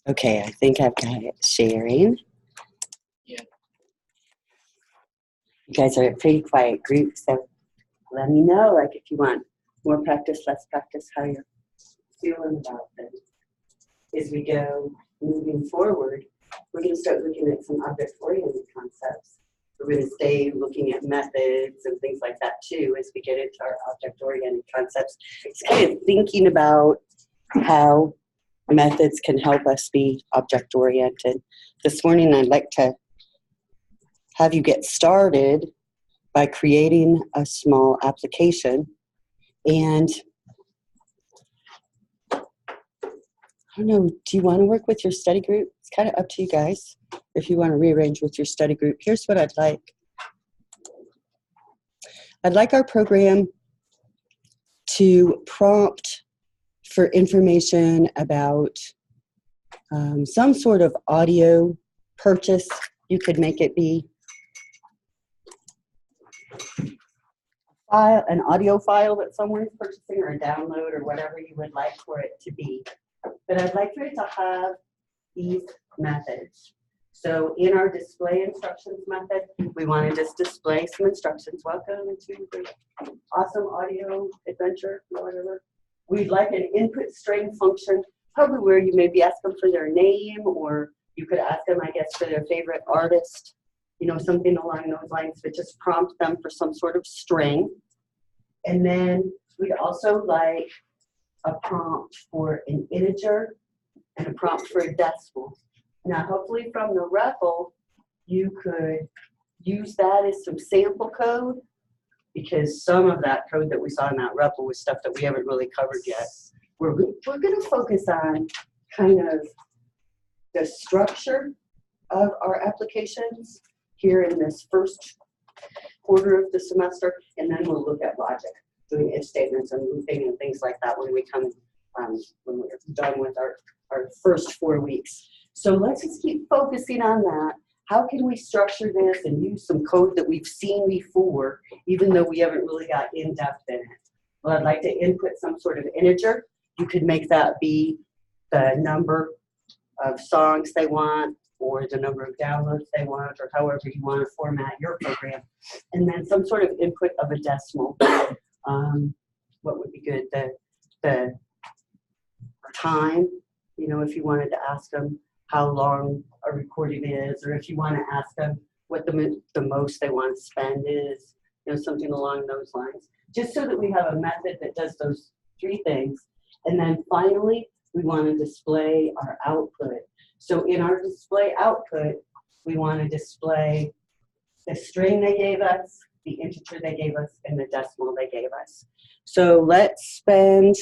Okay, I think I've got it sharing. Yeah. You guys are a pretty quiet group, so let me know, like, if you want more practice, less practice, how you're feeling about things. As we go moving forward, we're going to start looking at some object-oriented concepts. We're going to stay looking at methods and things like that too as we get into our object-oriented concepts. It's kind of thinking about how methods can help us be object-oriented. This morning I'd like to have you get started by creating a small application. And I don't know, do you want to work with your study group? It's kind of up to you guys. If you want to rearrange with your study group, here's what I'd like. I'd like our program to prompt for information about some sort of audio purchase. You could make it be an audio file that someone's purchasing, or a download, or whatever you would like for it to be. But I'd like for it to have these methods. So in our display instructions method, we want to just display some instructions. Welcome to the awesome audio adventure, whatever. We'd like an input string function, probably where you maybe ask them for their name, or you could ask them, I guess, for their favorite artist, you know, something along those lines, but just prompt them for some sort of string. And then we'd also like a prompt for an integer and a prompt for a decimal. Now, hopefully from the REPL, you could use that as some sample code, because some of that code that we saw in that REPL was stuff that we haven't really covered yet. We're going to focus on kind of the structure of our applications here in this first quarter of the semester, and then we'll look at logic, doing if statements and looping and things like that when we come, when we're done with our first 4 weeks. So let's just keep focusing on that. How can we structure this and use some code that we've seen before, even though we haven't really got in depth in it? Well, I'd like to input some sort of integer. You could make that be the number of songs they want, or the number of downloads they want, or however you want to format your program. And then some sort of input of a decimal. What would be good? The time, you know, if you wanted to ask them how long a recording is, or if you want to ask them what the most they want to spend is, you know, something along those lines. Just so that we have a method that does those 3 things. And then finally, we want to display our output. So in our display output, we want to display the string they gave us, the integer they gave us, and the decimal they gave us. So let's spend,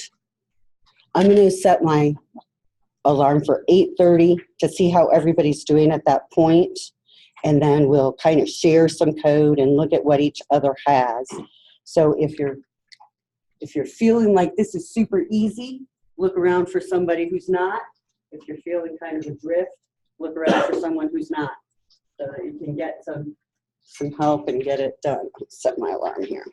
I'm going to set my alarm for 8:30 to see how everybody's doing at that point. And then we'll kind of share some code and look at what each other has. So if you're feeling like this is super easy, look around for somebody who's not. If you're feeling kind of adrift, look around for someone who's not, so that you can get some help and get it done. I'll set my alarm here.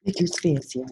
Make your space here.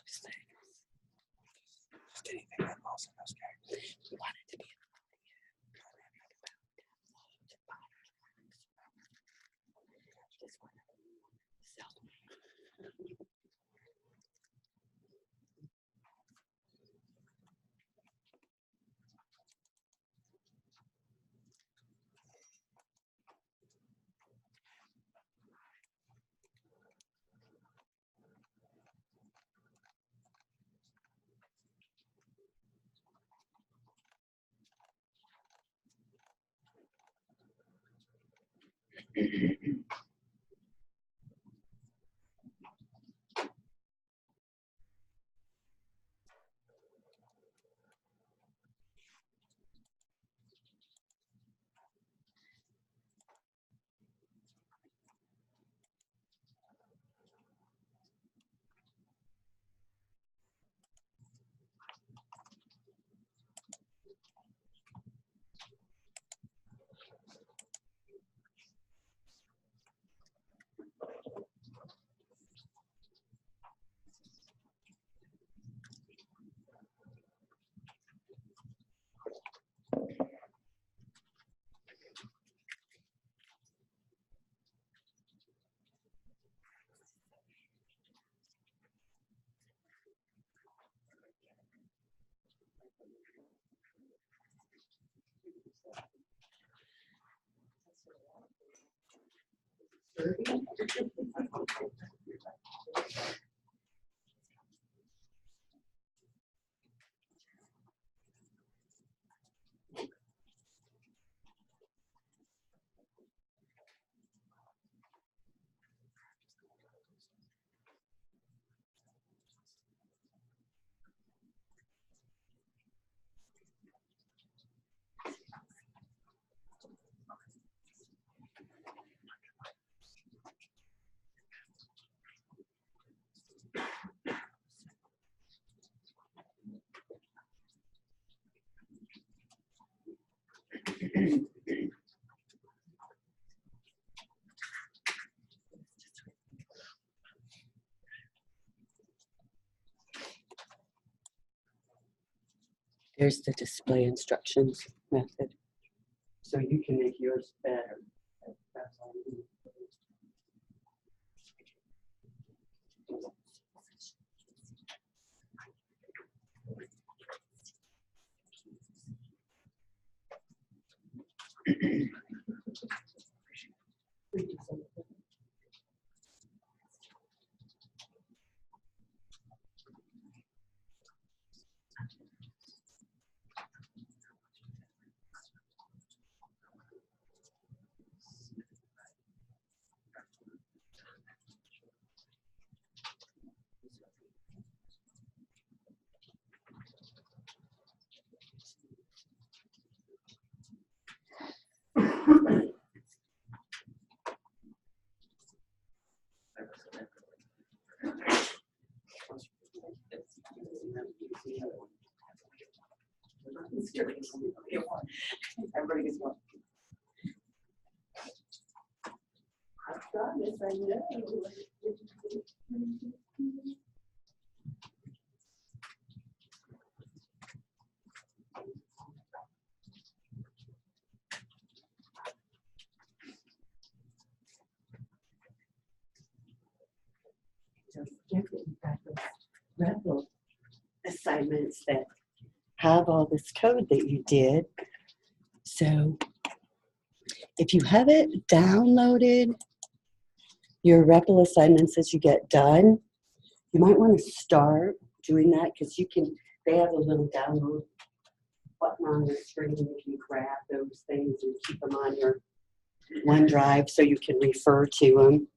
those things. Just anything that falls in those categories. We want it to be this one. There's the display instructions method. So you can make yours better. That's all you need. Everybody gets one. I've got this, I know. Don't forget that you've got those rebel assignments that have all this code that you did. So if you have it downloaded, your REPL assignments as you get done, you might want to start doing that because they have a little download button on the screen. You can grab those things and keep them on your OneDrive so you can refer to them.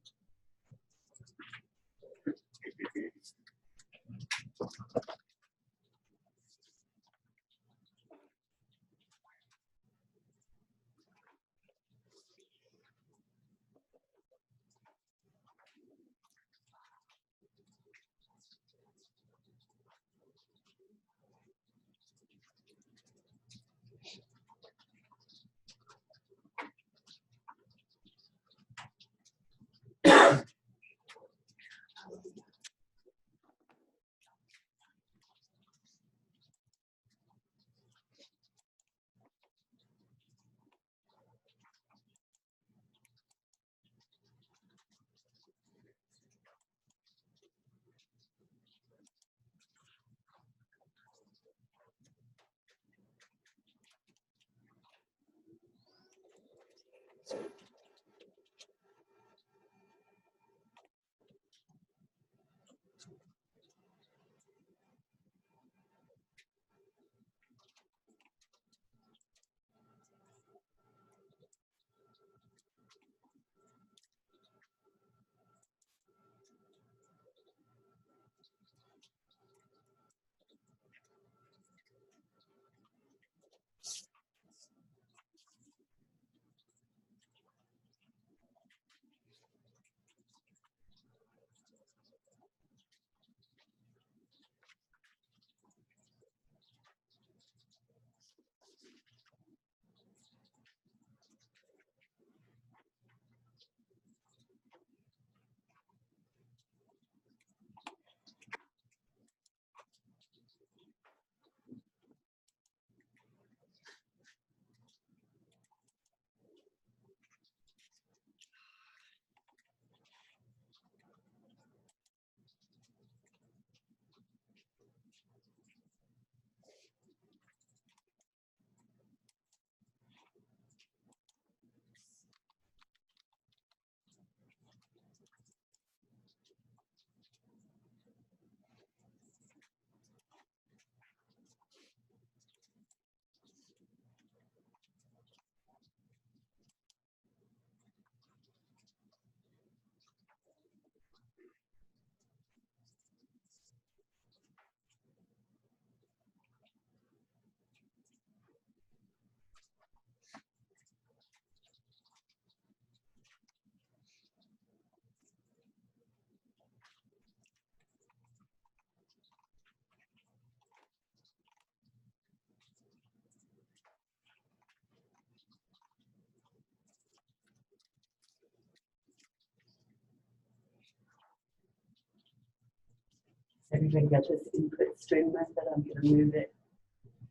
Everybody got this input string method? I'm going to move it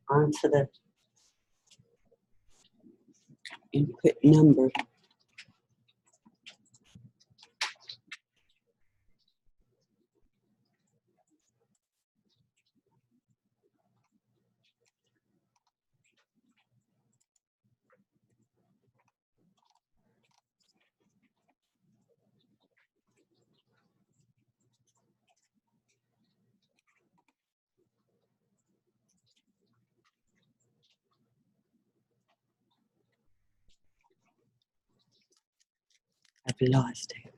onto the input number. I've lost it.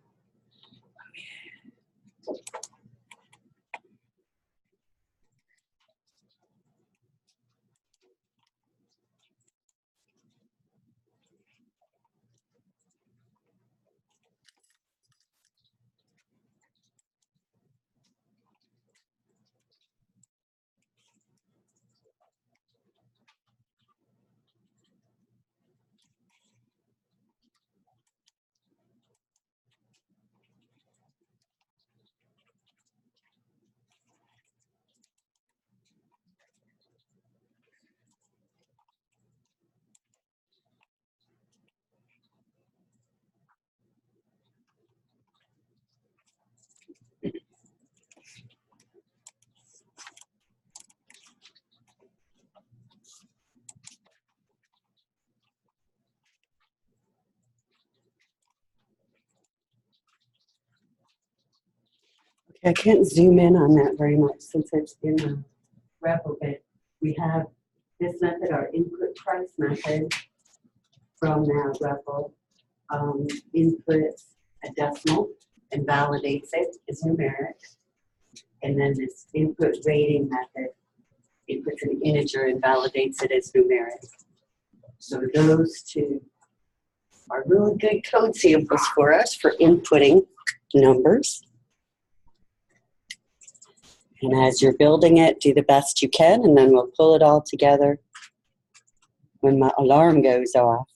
I can't zoom in on that very much since it's in the REPL, but we have this method, our input price method from that REPL, inputs a decimal and validates it as numeric. And then this input rating method, it puts an integer and validates it as numeric. So those two are really good code samples for us for inputting numbers. And as you're building it, do the best you can, and then we'll pull it all together when my alarm goes off.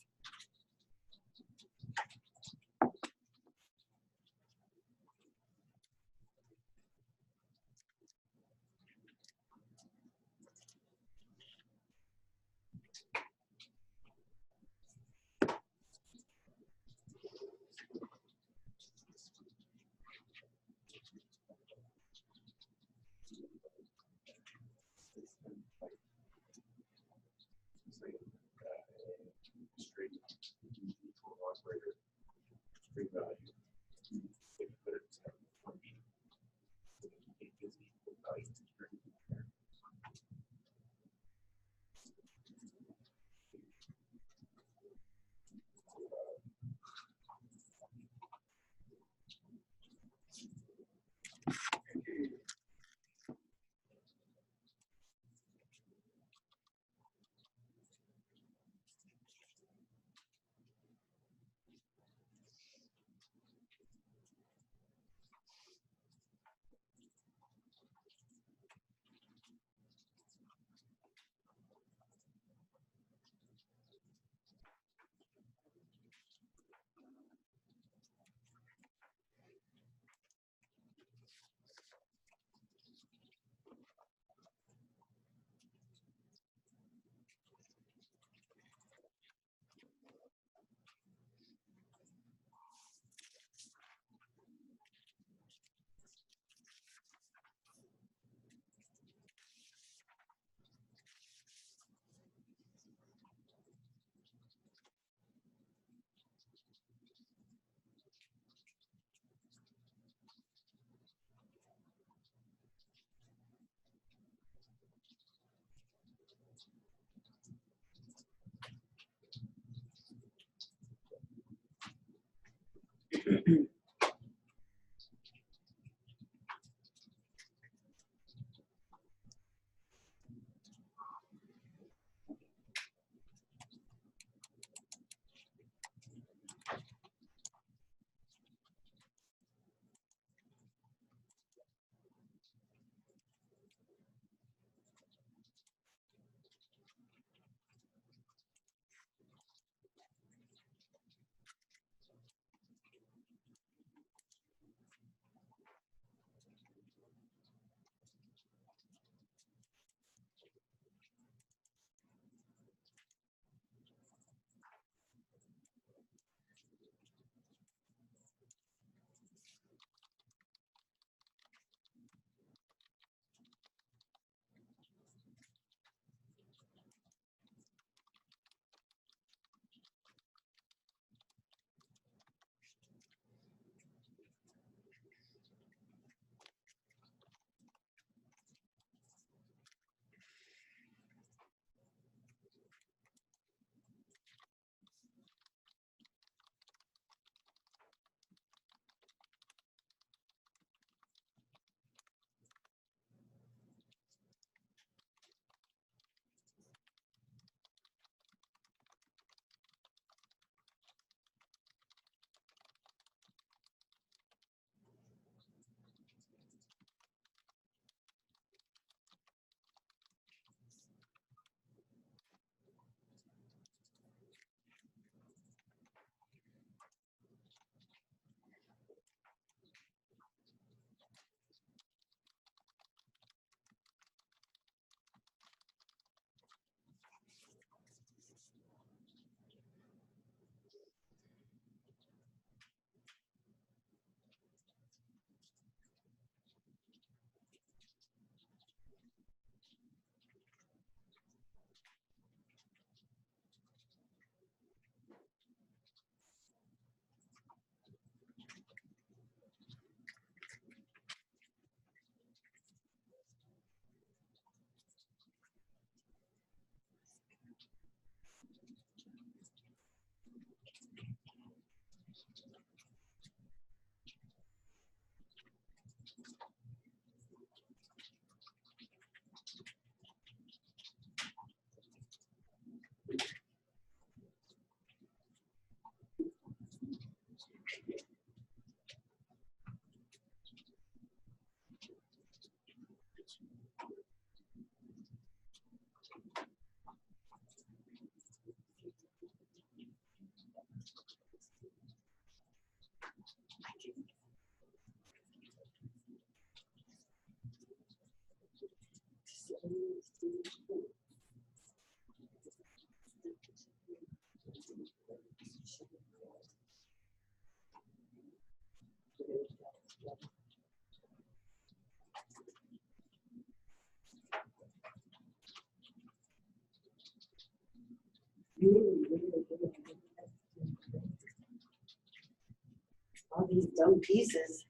All these dumb pieces.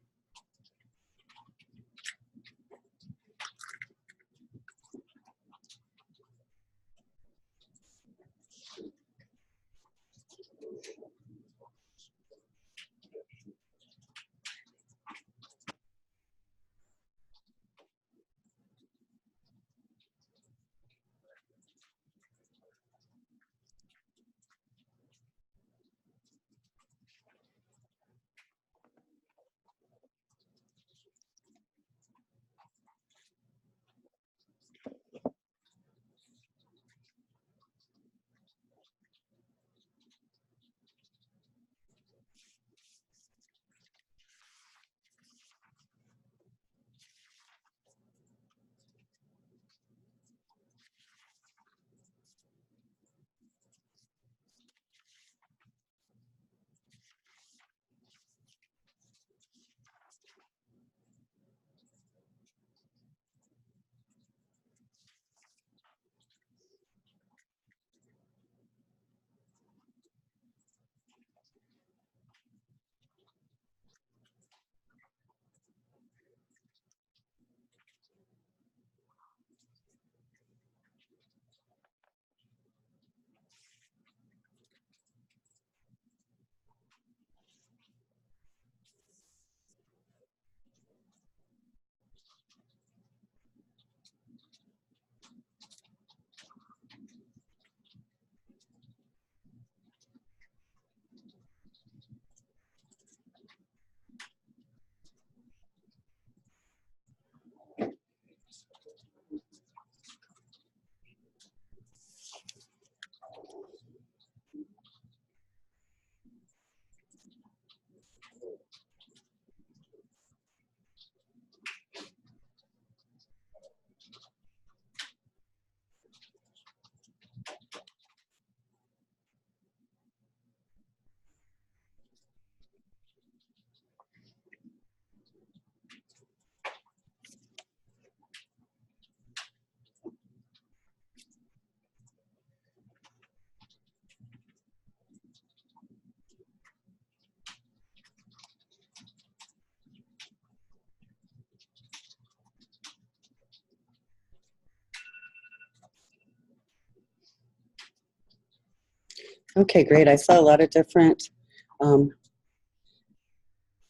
Okay, great. I saw a lot of different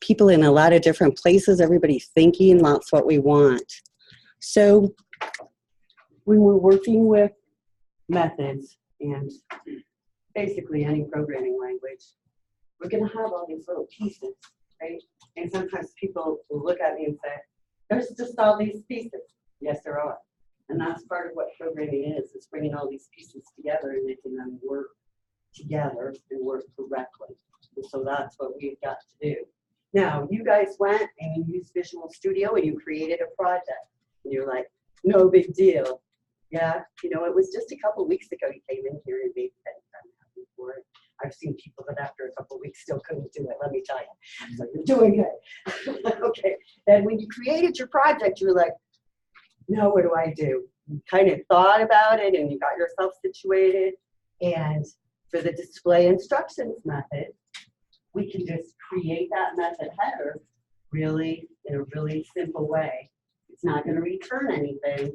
people in a lot of different places, everybody thinking, that's what we want. So when we're working with methods and basically any programming language, we're going to have all these little pieces, right? And sometimes people will look at me and say, there's just all these pieces. Yes, there are. And that's part of what programming is bringing all these pieces together and making them work together and work correctly. And so that's what we've got to do. Now, you guys went and you used Visual Studio and you created a project. And you're like, no big deal. Yeah, you know, it was just a couple weeks ago you came in here and made that happy for it. I've seen people that after a couple of weeks still couldn't do it, let me tell you. So you're doing good. Okay, then when you created your project, you're like, now what do I do? You kind of thought about it and you got yourself situated. And for the display instructions method, we can just create that method header really in a really simple way. It's not going to return anything.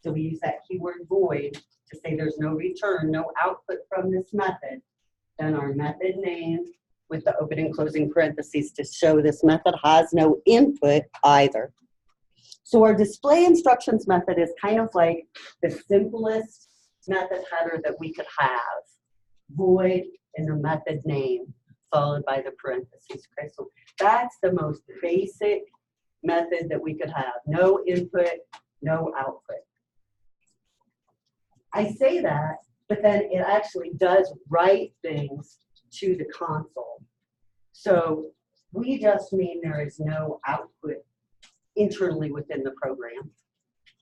So we use that keyword void to say there's no return, no output from this method. Then our method name with the open and closing parentheses to show this method has no input either. So our display instructions method is kind of like the simplest method header that we could have. Void and the method name followed by the parentheses. Okay, so that's the most basic method that we could have. No input, no output. I say that, but then it actually does write things to the console. So we just mean there is no output internally within the program.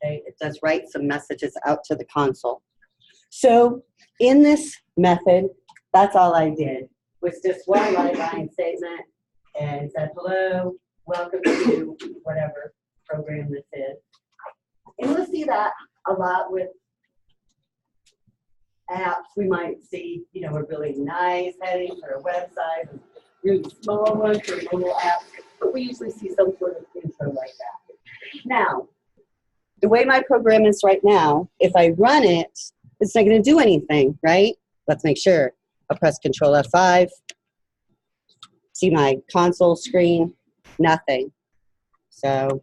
Okay, it does write some messages out to the console. So in this method, that's all I did, was just one line statement and said, hello, welcome to whatever program this is. And we'll see that a lot with apps Perhaps we might see, you know, a really nice heading for a website, a really small one for a mobile app, but we usually see some sort of intro like that. Now, the way my program is right now, if I run it, it's not going to do anything, right? Let's make sure. I'll press Control F5. See my console screen, nothing. So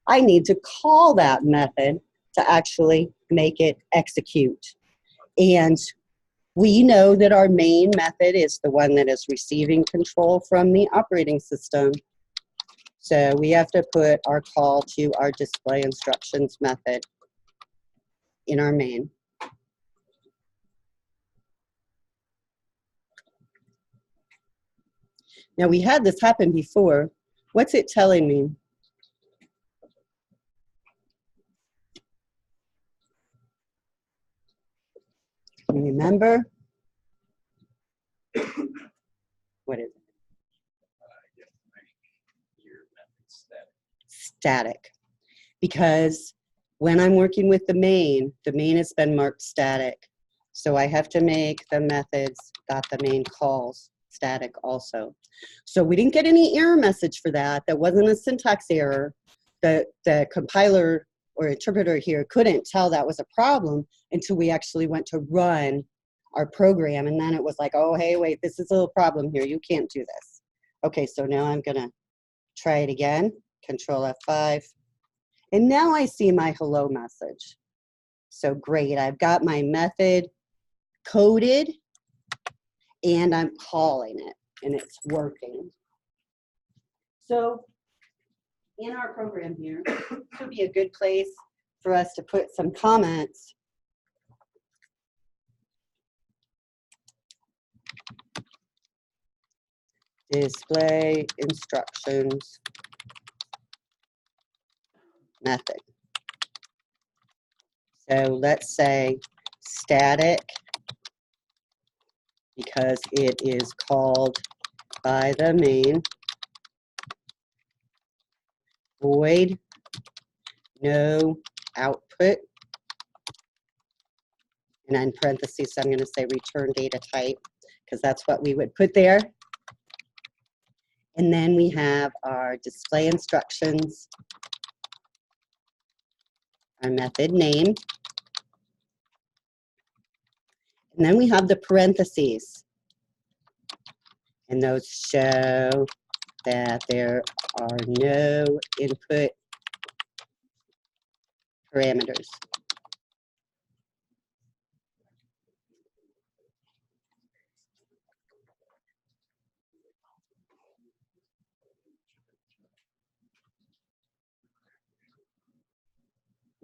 I need to call that method to actually make it execute. And we know that our main method is the one that is receiving control from the operating system. So we have to put our call to our display instructions method in our main. Now we had this happen before. What's it telling me? Can you remember? What is it? Static. Because when I'm working with the main has been marked static. So I have to make the methods that the main calls static also. So we didn't get any error message for that. That wasn't a syntax error. The compiler or interpreter here couldn't tell that was a problem until we actually went to run our program. And then it was like, oh, hey, wait, this is a little problem here. You can't do this. Okay, so now I'm going to try it again. Control F5. And now I see my hello message. So great, I've got my method coded and I'm calling it and it's working. So in our program here, this would be a good place for us to put some comments. Display instructions method. So let's say static because it is called by the main. Void, no output. And in parentheses, I'm going to say return data type because that's what we would put there. And then we have our display instructions, our method name. And then we have the parentheses. And those show that there are no input parameters.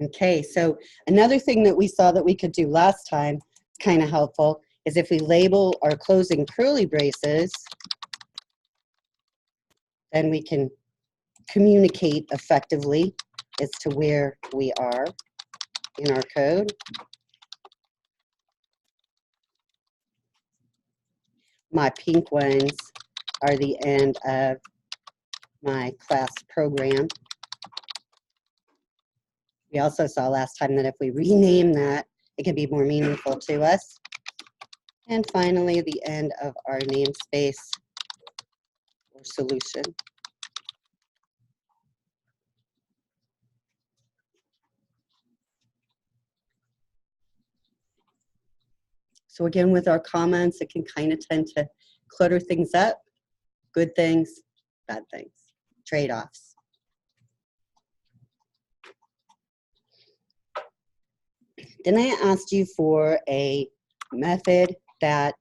Okay, so another thing that we saw that we could do last time, kind of helpful, is if we label our closing curly braces, then we can communicate effectively as to where we are in our code. My pink ones are the end of my class program. We also saw last time that if we rename that, it can be more meaningful to us. And finally, the end of our namespace or solution. So again, with our comments, it can kind of tend to clutter things up. Good things, bad things, trade-offs. Then I asked you for a method that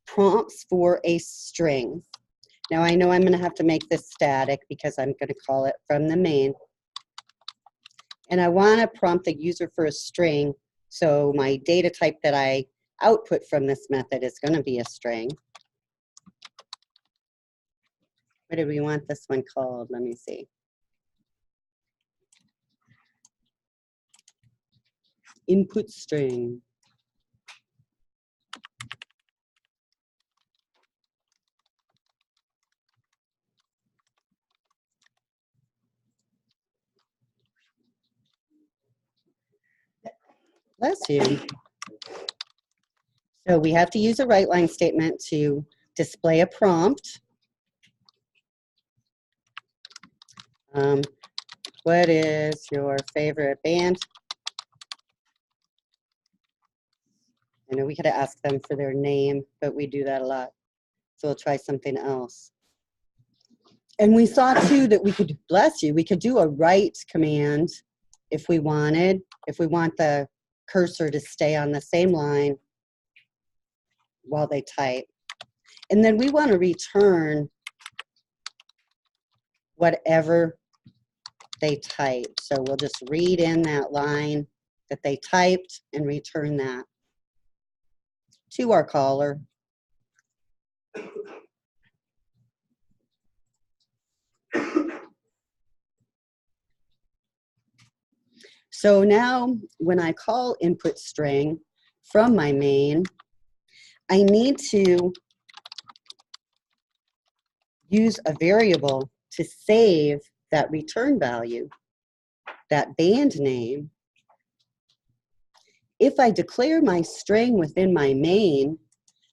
prompts for a string. Now I know I'm going to have to make this static because I'm going to call it from the main. And I want to prompt the user for a string, so my data type that I output from this method is going to be a string. What do we want this one called? Let me see. Input string. Bless you. So we have to use a write line statement to display a prompt. What is your favorite band? I know we could ask them for their name, but we do that a lot. So we'll try something else. And we saw too that we could, bless you, we could do a write command if we wanted, if we want the cursor to stay on the same line while they type. And then we want to return whatever they type. So we'll just read in that line that they typed and return that to our caller. So now when I call input string from my main, I need to use a variable to save that return value, that band name. If I declare my string within my main,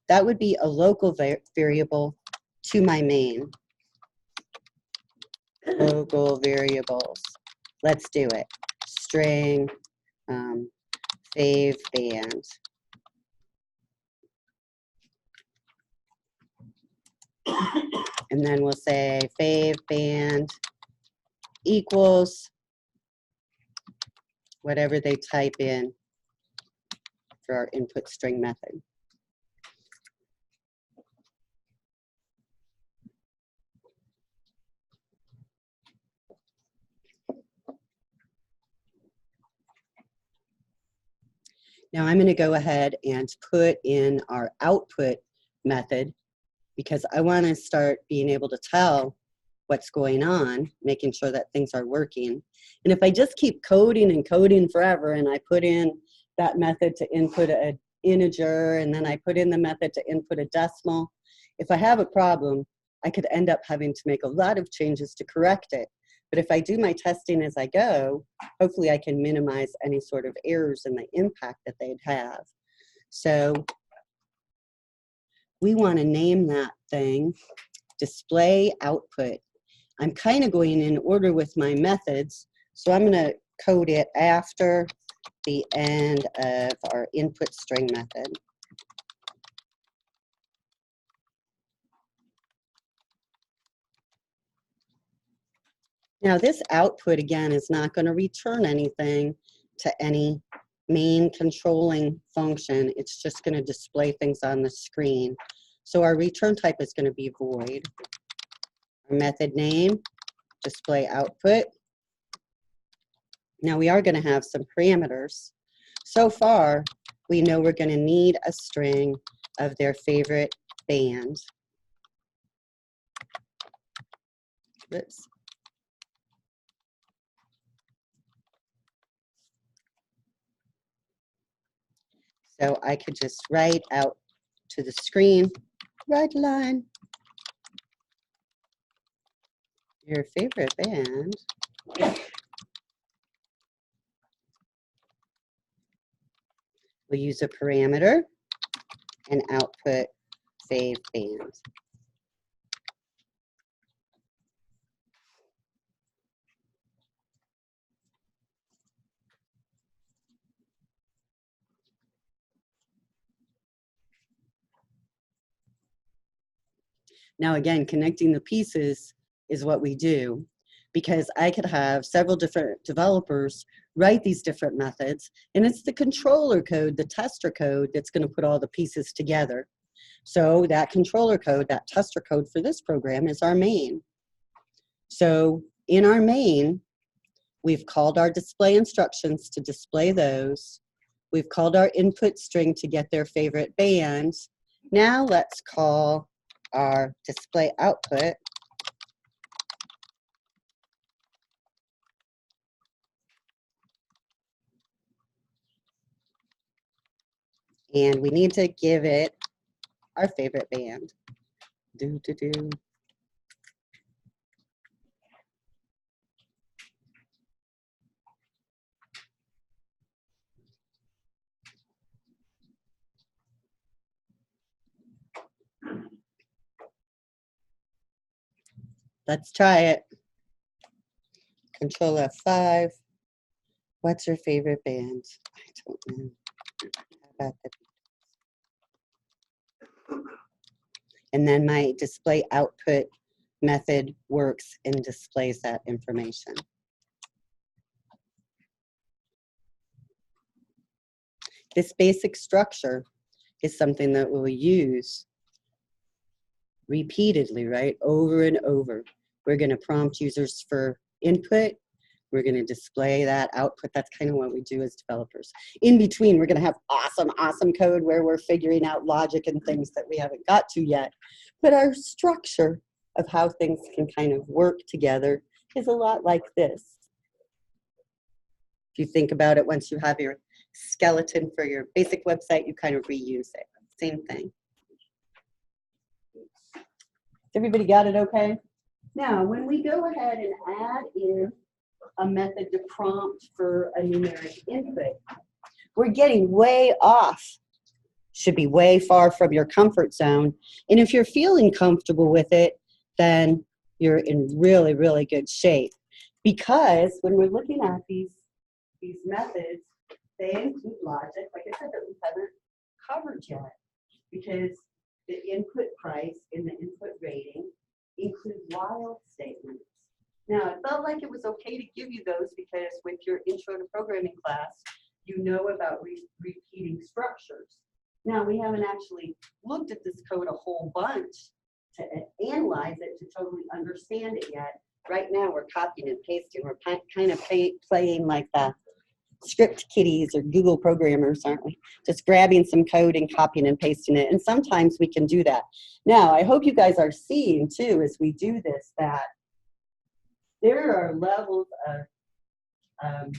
that would be a local variable to my main. Local variables. Let's do it. String, fave band. And then we'll say fave band equals whatever they type in for our input string method. Now I'm going to go ahead and put in our output method because I want to start being able to tell what's going on, making sure that things are working. And if I just keep coding and coding forever and I put in that method to input an integer and then I put in the method to input a decimal, if I have a problem, I could end up having to make a lot of changes to correct it. But if I do my testing as I go, hopefully I can minimize any sort of errors and the impact that they'd have. So we want to name that thing display output. I'm kind of going in order with my methods, so I'm going to code it after the end of our input string method. Now this output again is not going to return anything to any main controlling function. It's just going to display things on the screen. So our return type is going to be void. Our method name, display output. Now we are going to have some parameters. So far, we know we're going to need a string of their favorite band. Oops. So I could just write out to the screen, write line, your favorite band. We'll use a parameter and output fave band. Now again, connecting the pieces is what we do, because I could have several different developers write these different methods, and it's the controller code, the tester code, that's going to put all the pieces together. So that controller code, that tester code for this program is our main. So in our main, we've called our display instructions to display those. We've called our input string to get their favorite bands. Now let's call our display output. And we need to give it our favorite band. Do, do, do. Let's try it. Control F5. What's your favorite band? I don't know. How about the... And then my display output method works and displays that information. This basic structure is something that we'll use repeatedly, right? Over and over. We're going to prompt users for input. We're going to display that output. That's kind of what we do as developers. In between, we're going to have awesome code where we're figuring out logic and things that we haven't got to yet. But our structure of how things can kind of work together is a lot like this. If you think about it, once you have your skeleton for your basic website, you kind of reuse it. Same thing. Everybody got it okay? Now, when we go ahead and add in a method to prompt for a numeric input, we're getting way off. Should be way far from your comfort zone. And if you're feeling comfortable with it, then you're in really, really good shape. Because when we're looking at these methods, they include logic, like I said, that we haven't covered yet. Because the input price and the input rating include while statements. Now, I felt like it was okay to give you those because with your intro to programming class, you know about repeating structures. Now, we haven't actually looked at this code a whole bunch to analyze it, to totally understand it yet. Right now, we're copying and pasting. We're kind of playing like the script kiddies or Google programmers, aren't we? Just grabbing some code and copying and pasting it. And sometimes we can do that. Now, I hope you guys are seeing, too, as we do this, that there are levels of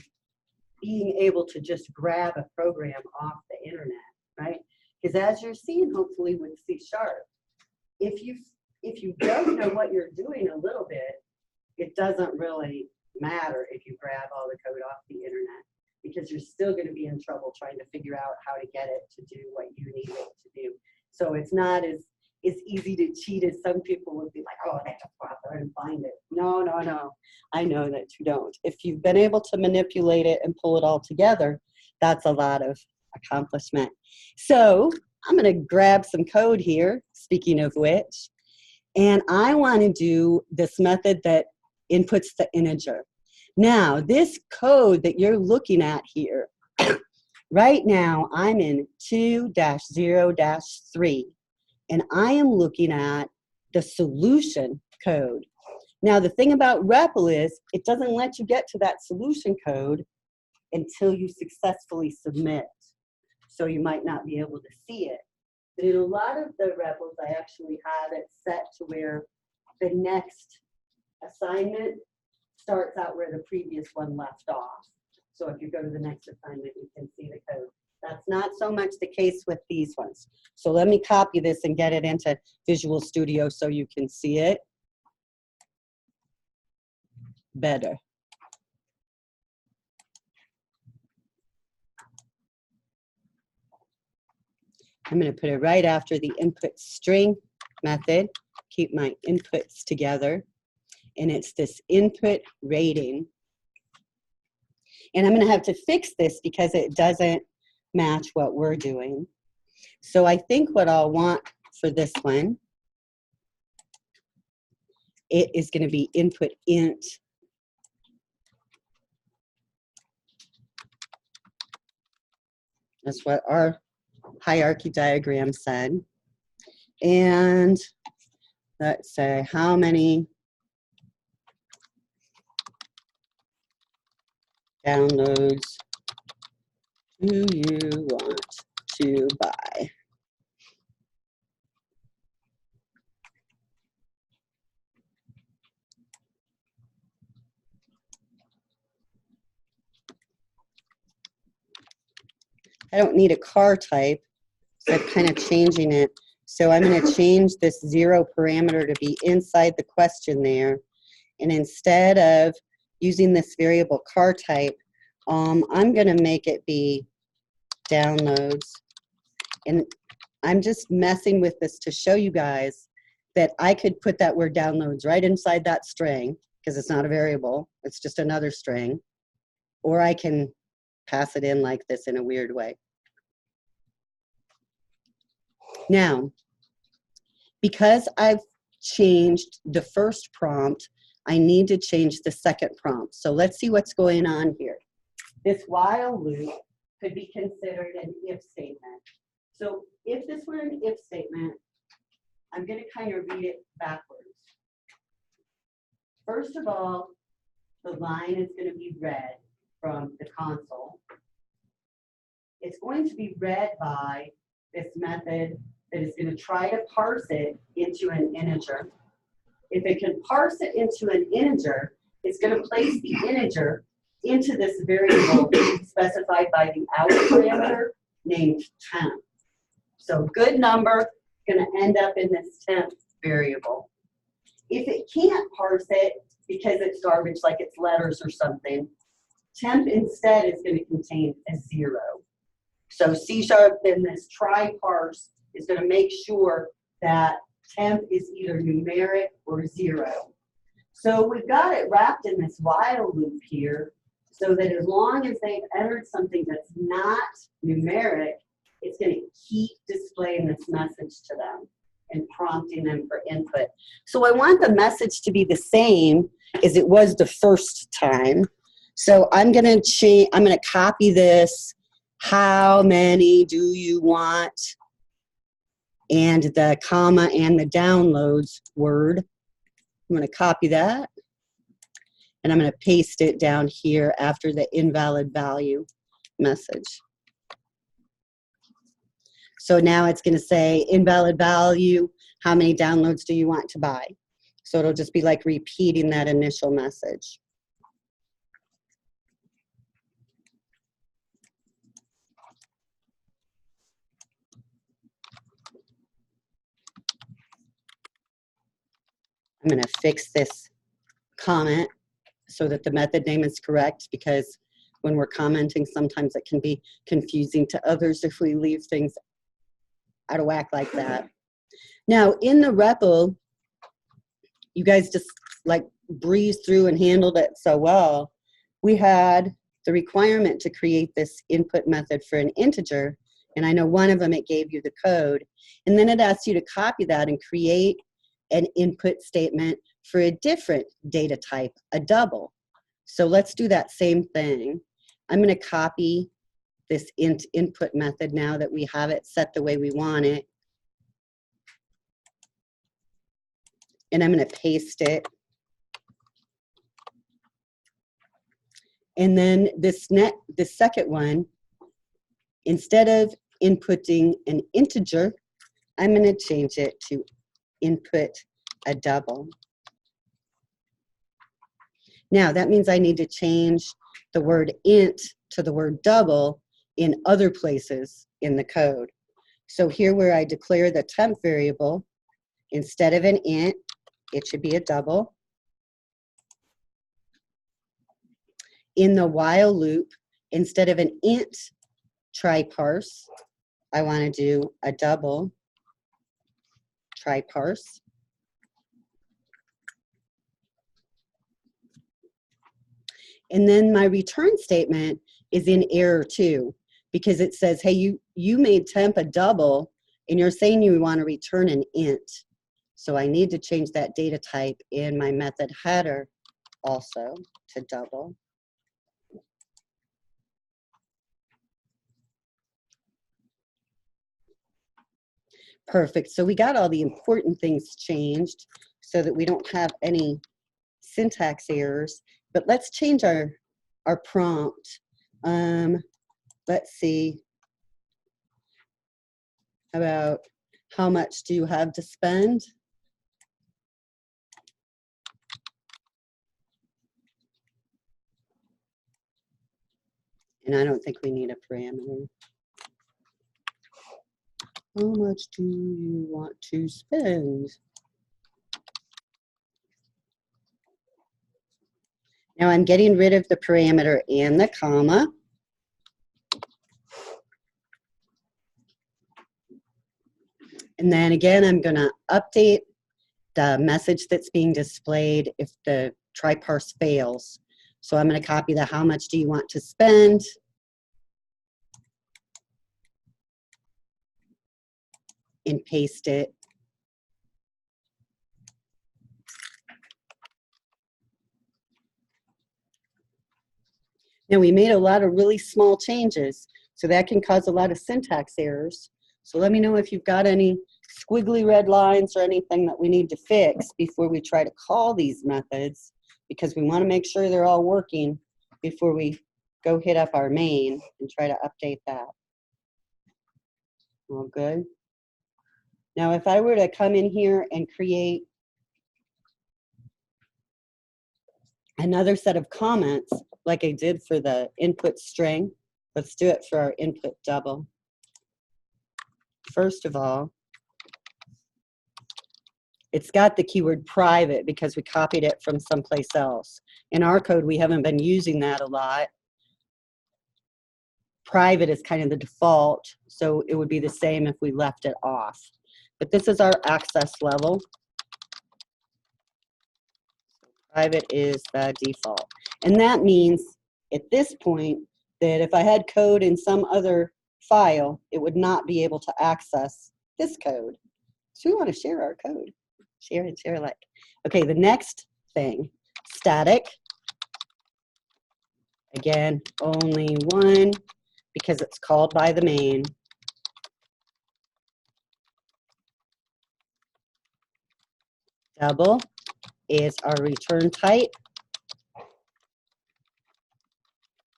being able to just grab a program off the internet, right? Because as you're seeing, hopefully, with C#, if you don't know what you're doing a little bit, it doesn't really matter if you grab all the code off the internet, because you're still going to be in trouble trying to figure out how to get it to do what you need it to do. So it's not as easy to cheat as some people would be like, oh, they just go out there and find it. No. I know that you don't. If you've been able to manipulate it and pull it all together, that's a lot of accomplishment. So I'm going to grab some code here, speaking of which, and I want to do this method that inputs the integer. Now, this code that you're looking at here, right now I'm in 2-0-3, and I am looking at the solution code. Now, the thing about REPL is it doesn't let you get to that solution code until you successfully submit. So you might not be able to see it. But in a lot of the REPLs, I actually have it set to where the next assignment starts out where the previous one left off. So if you go to the next assignment, you can see the code. That's not so much the case with these ones. So let me copy this and get it into Visual Studio so you can see it better. I'm going to put it right after the input string method, keep my inputs together, and it's this input rating. And I'm going to have to fix this because it doesn't match what we're doing. So I think what I'll want for this one, it is going to be input int. That's what our hierarchy diagram said. And let's say how many downloads do you want to buy? I don't need a car type, so I'm kind of changing it. So I'm going to change this 0 parameter to be inside the question there. And instead of using this variable car type, I'm going to make it be downloads. And I'm just messing with this to show you guys that I could put that word downloads right inside that string, because it's not a variable, it's just another string, or I can pass it in like this in a weird way. Now, because I've changed the first prompt, I need to change the second prompt. So let's see what's going on here. This while loop could be considered an if statement. So if this were an if statement, I'm going to kind of read it backwards. First of all, the line is going to be read from the console. It's going to be read by this method that is going to try to parse it into an integer. If it can parse it into an integer, it's going to place the integer into this variable specified by the out parameter named temp. So good number going to end up in this temp variable. If it can't parse it because it's garbage, like it's letters or something, temp instead is going to contain a 0. So C# in this try parse is going to make sure that temp is either numeric or 0. So we've got it wrapped in this while loop here, so that as long as they've entered something that's not numeric, it's going to keep displaying this message to them and prompting them for input. So I want the message to be the same as it was the first time. So I'm going to change, I'm going to copy this. How many do you want? And the comma and the downloads word. I'm going to copy that. And I'm going to paste it down here after the invalid value message. So now it's going to say invalid value, how many downloads do you want to buy? So it'll just be like repeating that initial message. I'm going to fix this comment so that the method name is correct, because when we're commenting, sometimes it can be confusing to others if we leave things out of whack like that. Now, in the REPL, you guys just like breezed through and handled it so well. We had the requirement to create this input method for an integer, and I know one of them, it gave you the code, and then it asked you to copy that and create an input statement for a different data type, a double. So let's do that same thing. I'm going to copy this input method now that we have it set the way we want it. And I'm going to paste it. And then this second one, instead of inputting an integer, I'm going to change it to input a double. Now that means I need to change the word int to the word double in other places in the code. So here where I declare the temp variable, instead of an int, it should be a double. In the while loop, instead of an int try parse, I want to do a double try parse. And then my return statement is in error too, because it says, hey, you made temp a double and you're saying you want to return an int. So I need to change that data type in my method header also to double. Perfect. So we got all the important things changed so that we don't have any syntax errors. But let's change our prompt. Let's see about how much do you have to spend? And I don't think we need a parameter. How much do you want to spend? Now I'm getting rid of the parameter and the comma. And then again, I'm going to update the message that's being displayed if the try parse fails. So I'm going to copy the how much do you want to spend. And paste it. Now we made a lot of really small changes, so that can cause a lot of syntax errors. So let me know if you've got any squiggly red lines or anything that we need to fix before we try to call these methods, because we want to make sure they're all working before we go hit up our main and try to update that. All good? Now if I were to come in here and create another set of comments like I did for the input string, let's do it for our input double. First of all, it's got the keyword private because we copied it from someplace else. In our code, we haven't been using that a lot. Private is kind of the default, so it would be the same if we left it off. But this is our access level. Private is the default. And that means at this point that if I had code in some other file, it would not be able to access this code. So we want to share our code. Share and share alike. Okay, the next thing, static. Again, only one because it's called by the main. Double is our return type.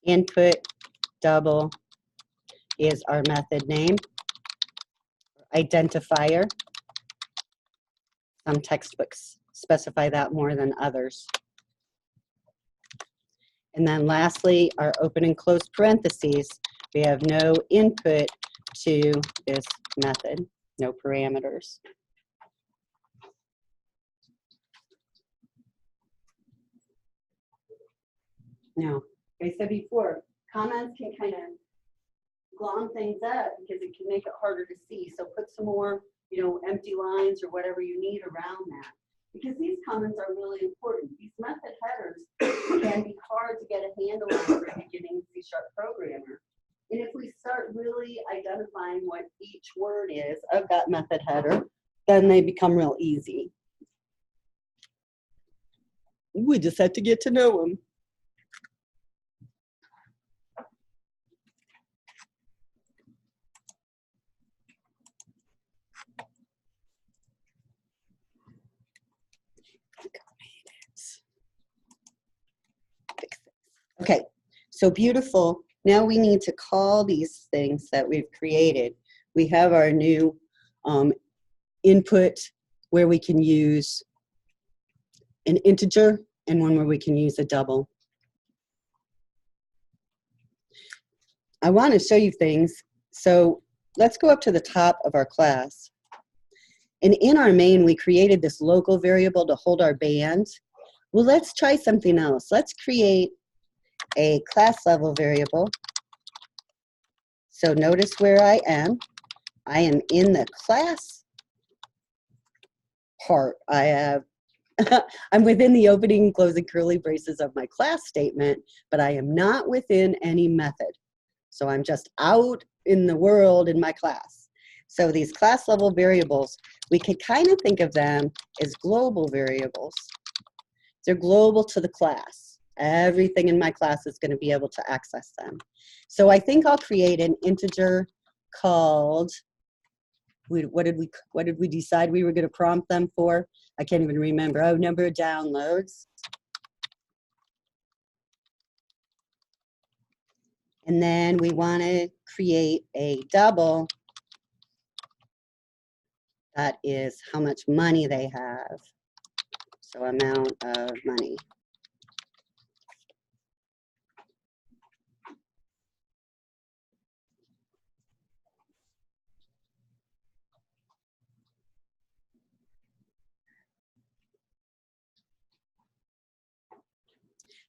Input double is our method name. Identifier. Some textbooks specify that more than others. And then lastly, our open and close parentheses. We have no input to this method, no parameters. Now, like I said before, comments can kind of glom things up because it can make it harder to see. So put some more, empty lines or whatever you need around that. Because these comments are really important. These method headers can be hard to get a handle on for a beginning C# programmer. And if we start really identifying what each word is of that method header, then they become real easy. We just had to get to know them. Okay, so beautiful. Now we need to call these things that we've created. We have our new input where we can use an integer and one where we can use a double. I want to show you things. So let's go up to the top of our class. And in our main, we created this local variable to hold our band. Well, let's try something else. Let's create a class level variable. So notice where I am. I am in the class part. I'm within the opening and closing curly braces of my class statement, but I am not within any method. So I'm just out in the world in my class. So these class level variables, we could kind of think of them as global variables. They're global to the class. Everything in my class is going to be able to access them. So I think I'll create an integer called, what did we decide we were going to prompt them for? I can't even remember. Oh, number of downloads. And then we want to create a double that is how much money they have. So amount of money.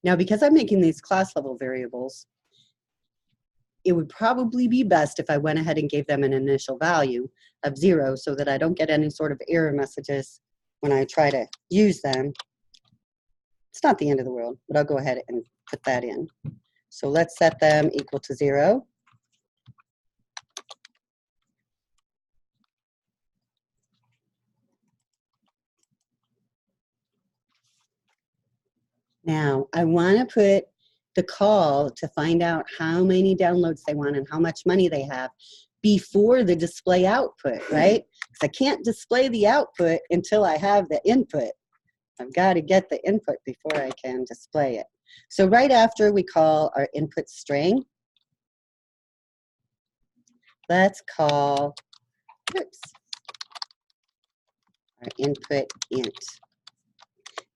Now, because I'm making these class level variables, it would probably be best if I went ahead and gave them an initial value of 0 so that I don't get any sort of error messages when I try to use them. It's not the end of the world, but I'll go ahead and put that in. So let's set them equal to 0. Now, I want to put the call to find out how many downloads they want and how much money they have before the display output, right? Because I can't display the output until I have the input. I've got to get the input before I can display it. So right after we call our input string, let's call, oops, our input int.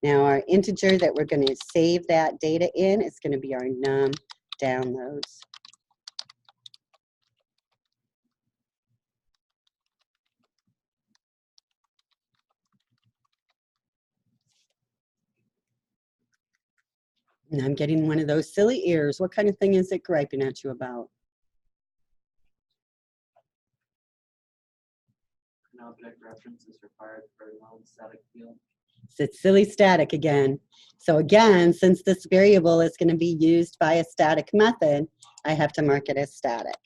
Now our integer that we're going to save that data in is going to be our num downloads. And I'm getting one of those silly ears. What kind of thing is it griping at you about? An object reference is required for a non-static field. It's silly static again. So again, since this variable is going to be used by a static method, I have to mark it as static.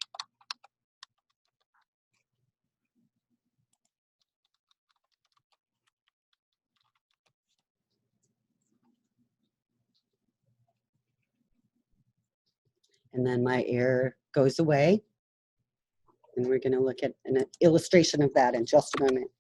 And then my error goes away. And we're going to look at an illustration of that in just a moment.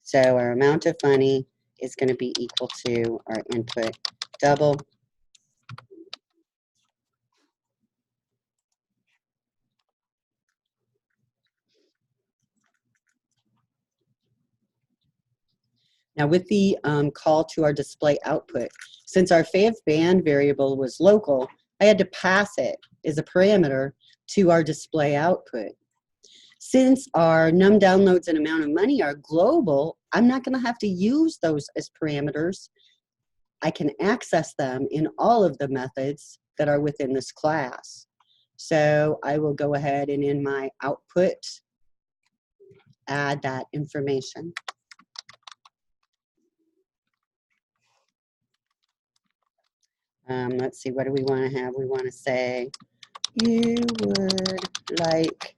So our amount of money is going to be equal to our input double. Now with the call to our display output, since our fav band variable was local, I had to pass it as a parameter to our display output. Since our num downloads and amount of money are global, I'm not going to have to use those as parameters. I can access them in all of the methods that are within this class. So I will go ahead and in my output, add that information. Let's see, what do we want to have? We want to say, you would like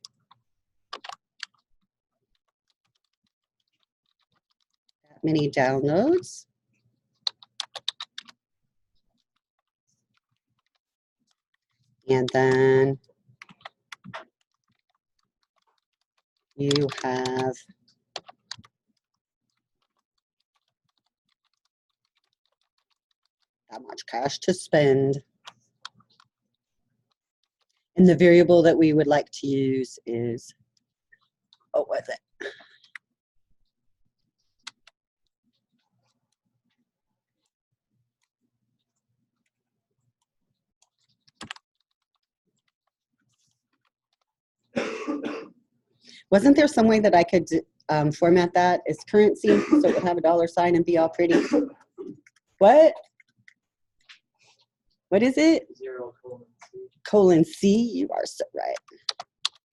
that many downloads. And then you have that much cash to spend. And the variable that we would like to use is, oh, what's it? Wasn't there some way that I could format that as currency so it would have a $ and be all pretty? What? What is it? 0:C. You are so right.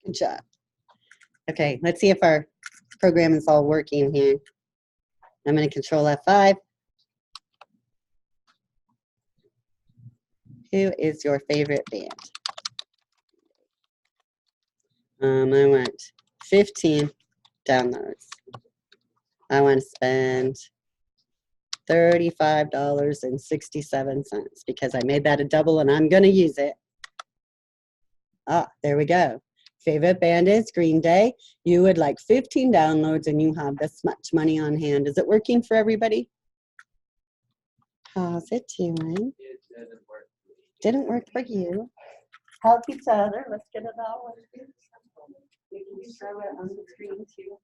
Good job. Okay, let's see if our program is all working here. I'm going to control F5. Who is your favorite band? I want 15 downloads. I want to spend $35.67 because I made that a double and I'm going to use it. Ah, there we go. Favorite band is Green Day. You would like 15 downloads and you have this much money on hand. Is it working for everybody? How's it doing? It didn't work. Didn't work for you. Help each other. Let's get it all working. We can show it on the screen too.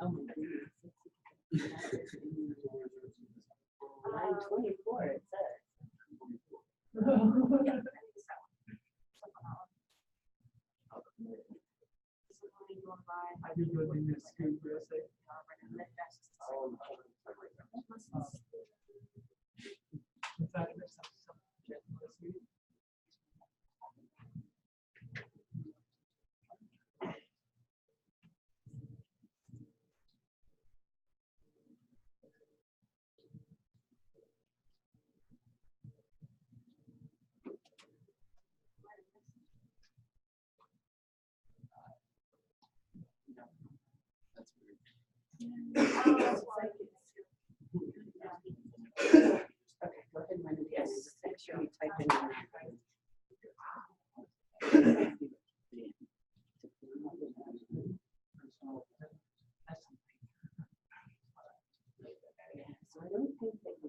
Oh my goodness. Line 24, it says. That's weird. Okay, go ahead and run it again. Just make sure you type in your So I don't think that you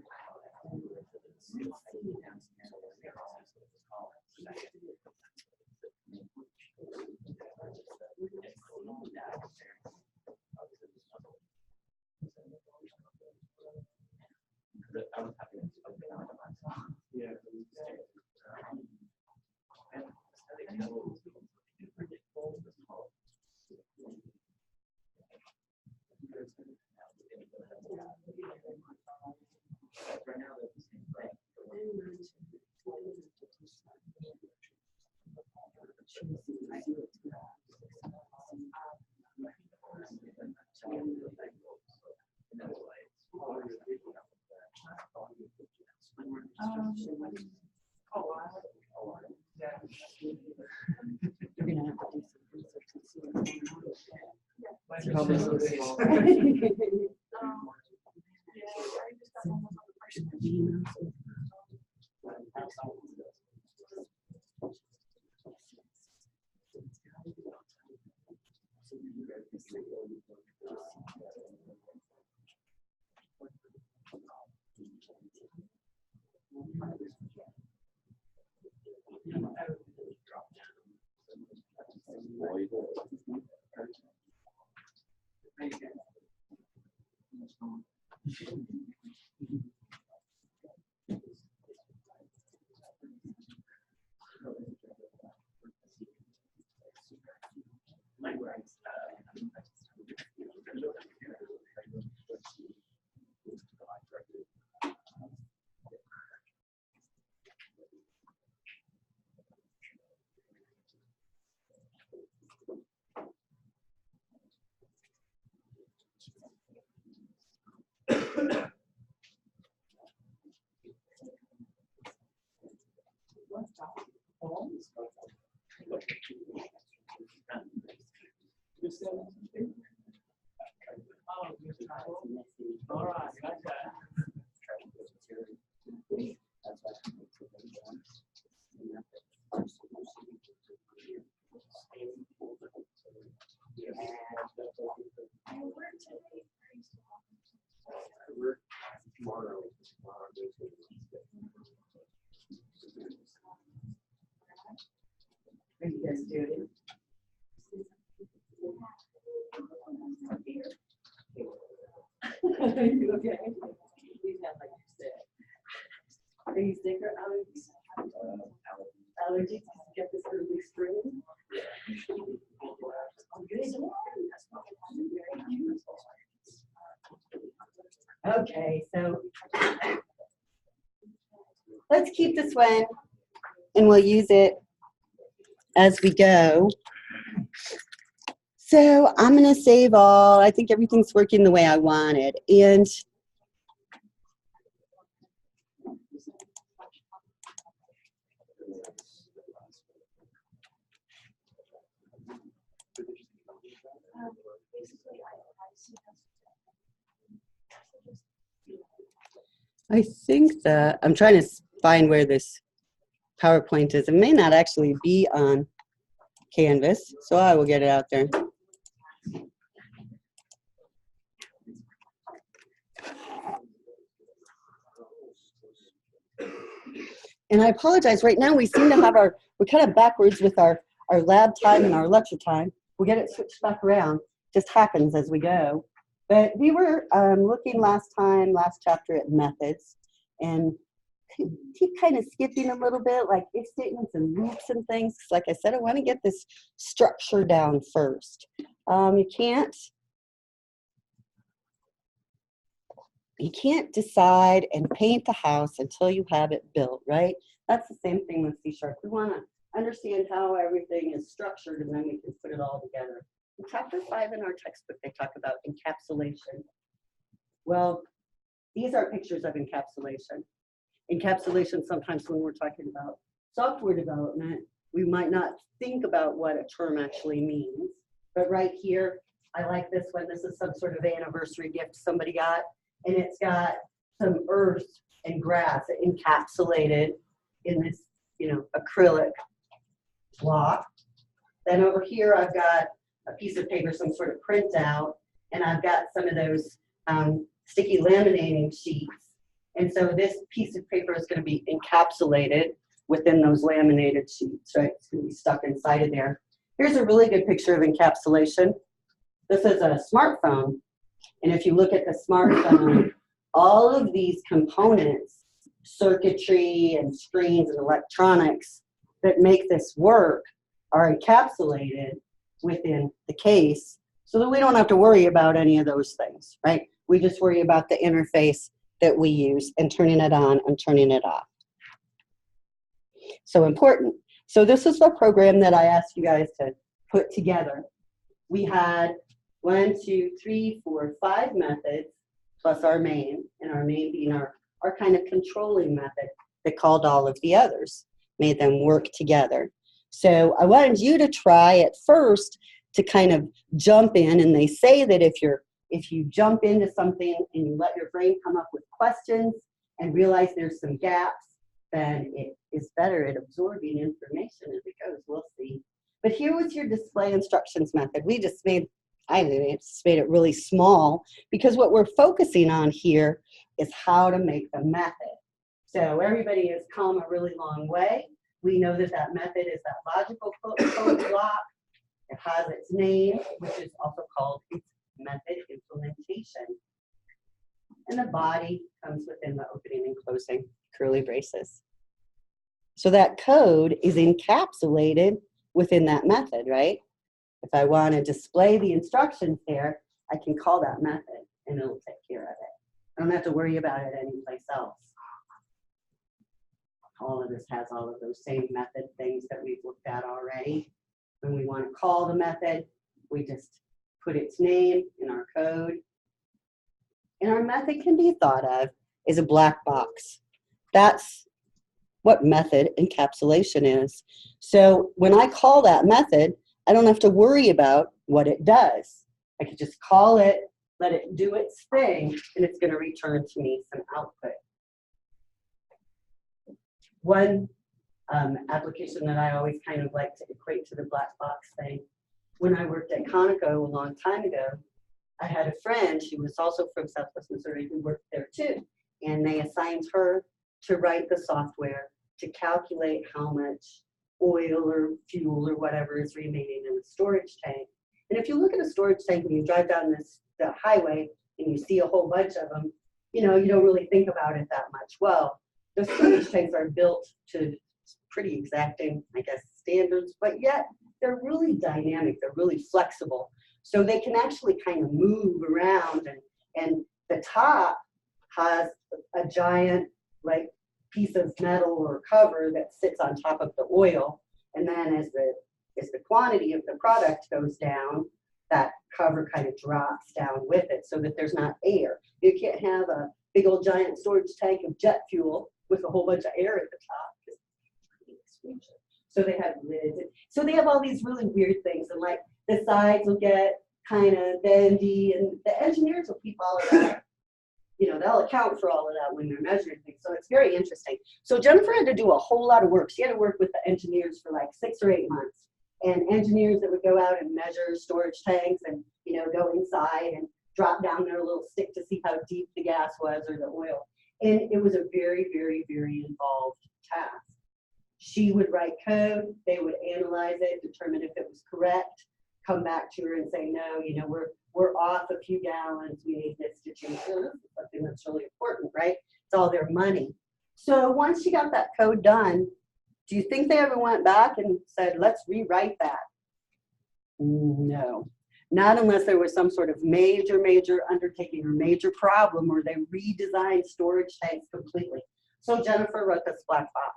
I was happy. Yeah. You're gonna have to do some research and see what's going Probably on. All right, gotcha. Are you guys doing? Are you okay? You sound like you're sick. Are you sick or allergies? Allergies? Did you get this early spring? Okay, so let's keep this one and we'll use it as we go. So I'm going to save all. I think everything's working the way I wanted. And I think that I'm trying to find where this PowerPoint is. It may not actually be on Canvas, so I will get it out there. And I apologize, right now we seem to have we're kind of backwards with our lab time and our lecture time. We'll get it switched back around. Just happens as we go. But we were looking last chapter at methods, and keep kind of skipping a little bit, like if statements and loops and things. Like I said, I want to get this structure down first. You can't you can't decide and paint the house until you have it built, right? That's the same thing with C#. We want to understand how everything is structured, and then we can put it all together. In chapter 5 in our textbook, they talk about encapsulation. Well, these are pictures of encapsulation. Encapsulation, sometimes when we're talking about software development, we might not think about what a term actually means. But right here, I like this one. This is some sort of anniversary gift somebody got, and it's got some earth and grass encapsulated in this, acrylic block. Then over here, I've got a piece of paper, some sort of printout, and I've got some of those sticky laminating sheets. And so this piece of paper is going to be encapsulated within those laminated sheets, right? It's going to be stuck inside of there. Here's a really good picture of encapsulation. This is a smartphone. And if you look at the smartphone, all of these components, circuitry and screens and electronics that make this work are encapsulated within the case so that we don't have to worry about any of those things, right? We just worry about the interface that we use and turning it on and turning it off. So important. So this is the program that I asked you guys to put together. We had 1, 2, 3, 4, 5 methods plus our main, and our main being our kind of controlling method that called all of the others, made them work together. So I wanted you to try at first to kind of jump in, and they say that if you jump into something and you let your brain come up with questions and realize there's some gaps, then it is better at absorbing information as it goes. We'll see. But here was your display instructions method. I just made it really small because what we're focusing on here is how to make the method. So everybody has come a really long way. We know that that method is that logical code block. It has its name, which is also called its method implementation. And the body comes within the opening and closing curly braces. So that code is encapsulated within that method, right? If I want to display the instructions there, I can call that method and it'll take care of it. I don't have to worry about it anyplace else. All of this has all of those same method things that we've looked at already. When we want to call the method, we just put its name in our code. And our method can be thought of as a black box. That's what method encapsulation is. So when I call that method, I don't have to worry about what it does. I can just call it, let it do its thing, and it's going to return to me some output. One application that I always kind of like to equate to the black box thing, when I worked at Conoco a long time ago, I had a friend, she was also from Southwest Missouri, who worked there too. And they assigned her to write the software to calculate how much oil or fuel or whatever is remaining in the storage tank. And if you look at a storage tank and you drive down the highway and you see a whole bunch of them, you don't really think about it that much. Well, the storage tanks are built to pretty exacting, I guess, standards, but yet they're really dynamic, they're really flexible. So they can actually kind of move around, and the top has a giant piece of metal or cover that sits on top of the oil. And then as the quantity of the product goes down, that cover kind of drops down with it so that there's not air. You can't have a big old giant storage tank of jet fuel with a whole bunch of air at the top. So they have lids. So they have all these really weird things, and the sides will get kind of bendy, and the engineers will keep all of that. They'll account for all of that when they're measuring things. So it's very interesting. So Jennifer had to do a whole lot of work. She had to work with the engineers for 6 or 8 months, and engineers that would go out and measure storage tanks and go inside and drop down their little stick to see how deep the gas was or the oil. And it was a very, very, very involved task. She would write code, they would analyze it, determine if it was correct, come back to her and say, no, we're off a few gallons, we need this to change. This is something that's really important, right? It's all their money. So once she got that code done, do you think they ever went back and said, let's rewrite that? No. Not unless there was some sort of major undertaking or major problem where they redesigned storage tanks completely. So Jennifer wrote this black box.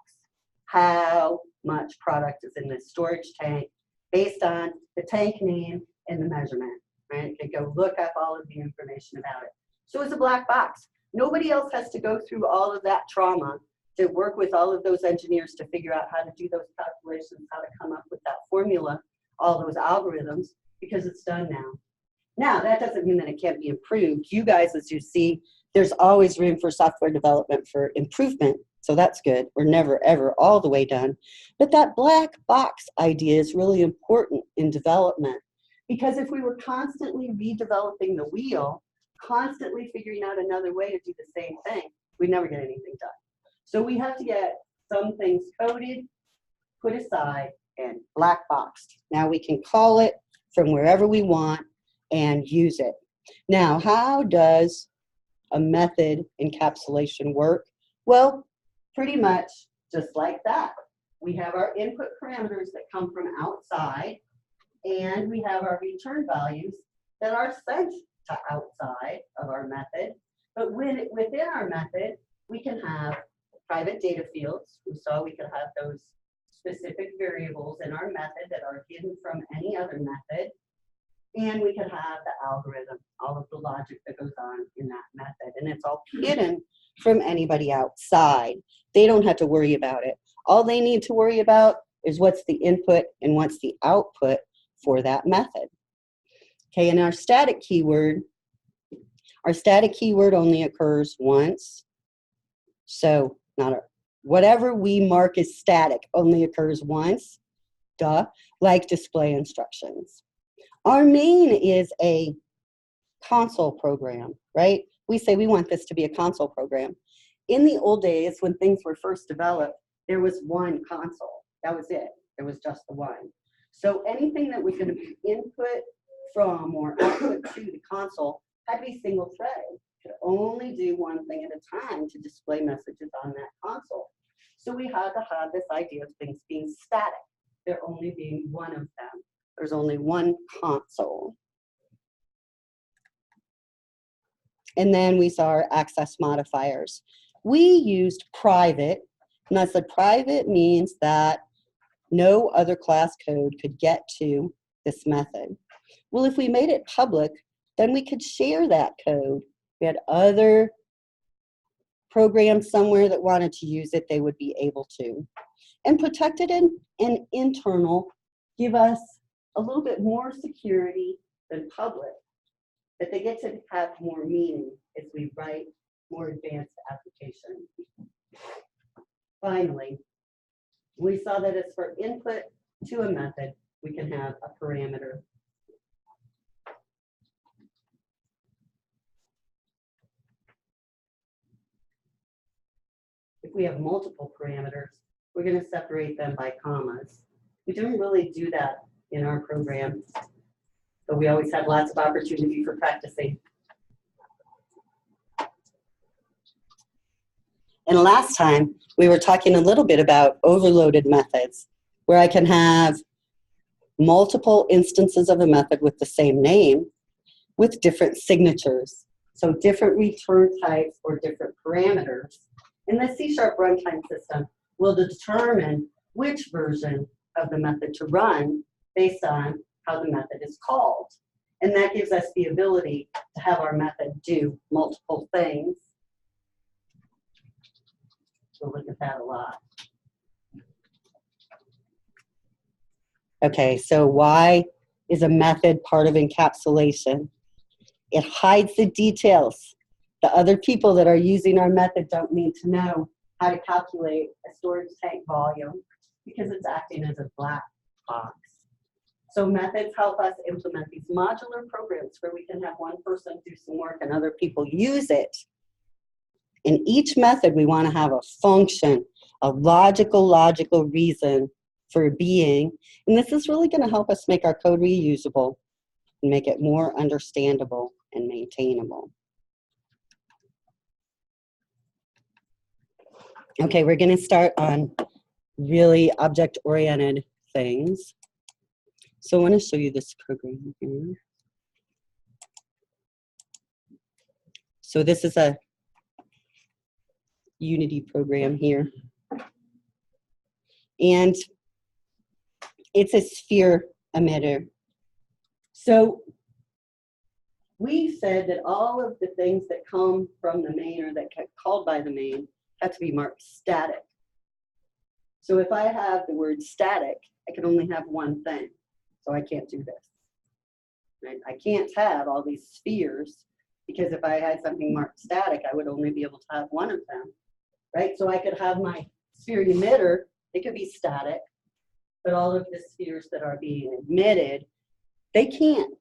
How much product is in this storage tank based on the tank name and the measurement, right? You can go look up all of the information about it. So it's a black box. Nobody else has to go through all of that trauma to work with all of those engineers to figure out how to do those calculations, how to come up with that formula, all those algorithms, because it's done now. Now, that doesn't mean that it can't be improved. You guys, as you see, there's always room for software development for improvement. So that's good. We're never, ever all the way done. But that black box idea is really important in development, because if we were constantly redeveloping the wheel, constantly figuring out another way to do the same thing, we'd never get anything done. So we have to get some things coded, put aside, and black boxed. Now we can call it from wherever we want and use it. Now, how does a method encapsulation work? Well, pretty much just like that. We have our input parameters that come from outside, and we have our return values that are sent to outside of our method. But within our method, we can have private data fields. We saw we could have those specific variables in our method that are hidden from any other method. And we could have the algorithm, all of the logic that goes on in that method. And it's all hidden from anybody outside. They don't have to worry about it. All they need to worry about is what's the input and what's the output for that method. Okay, and our static keyword only occurs once. So whatever we mark as static only occurs once, like display instructions. Our main is a console program, right? We say we want this to be a console program. In the old days, when things were first developed, there was one console. That was it. There was just the one. So anything that was going to be input from or output to the console had to be single threaded. Could only do one thing at a time to display messages on that console. So we had to have this idea of things being static. There only being one of them. There's only one console. And then we saw our access modifiers. We used private, and I said private means that no other class code could get to this method. Well, if we made it public, then we could share that code. We had other programs somewhere that wanted to use it, they would be able to. And protected and internal give us a little bit more security than public, but they get to have more meaning as we write more advanced applications. Finally, we saw that as for input to a method, we can have a parameter. If we have multiple parameters, we're going to separate them by commas. We didn't really do that in our program, but we always had lots of opportunity for practicing. And last time, we were talking a little bit about overloaded methods, where I can have multiple instances of a method with the same name with different signatures. So different return types or different parameters. And the C# runtime system will determine which version of the method to run based on how the method is called. And that gives us the ability to have our method do multiple things. We'll look at that a lot. Okay, so why is a method part of encapsulation? It hides the details. The other people that are using our method don't need to know how to calculate a storage tank volume because it's acting as a black box. So methods help us implement these modular programs where we can have one person do some work and other people use it. In each method, we want to have a function, a logical reason for being. And this is really going to help us make our code reusable and make it more understandable and maintainable. Okay, we're going to start on really object-oriented things. So I want to show you this program here. So this is a Unity program here. And it's a sphere emitter. So we said that all of the things that come from the main or that get called by the main have to be marked static. So if I have the word static, I can only have one thing. So I can't do this. Right? I can't have all these spheres because if I had something marked static, I would only be able to have one of them. Right? So I could have my sphere emitter, it could be static, but all of the spheres that are being emitted, they can't.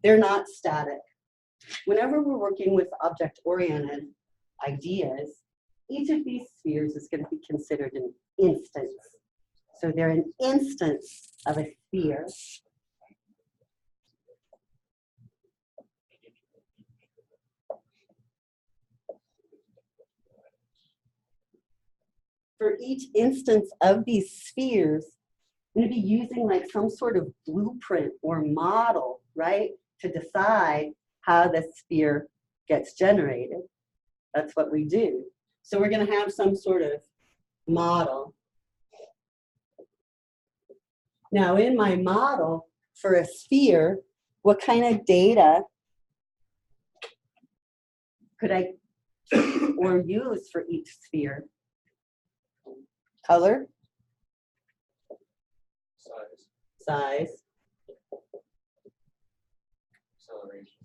They're not static. Whenever we're working with object-oriented ideas, each of these spheres is going to be considered an instance. So they're an instance of a sphere. For each instance of these spheres, I'm going to be using like some sort of blueprint or model, right, to decide how the sphere gets generated. That's what we do. So we're going to have some sort of model. Now in my model for a sphere, what kind of data could I keep or use for each sphere? Color? Size. Acceleration.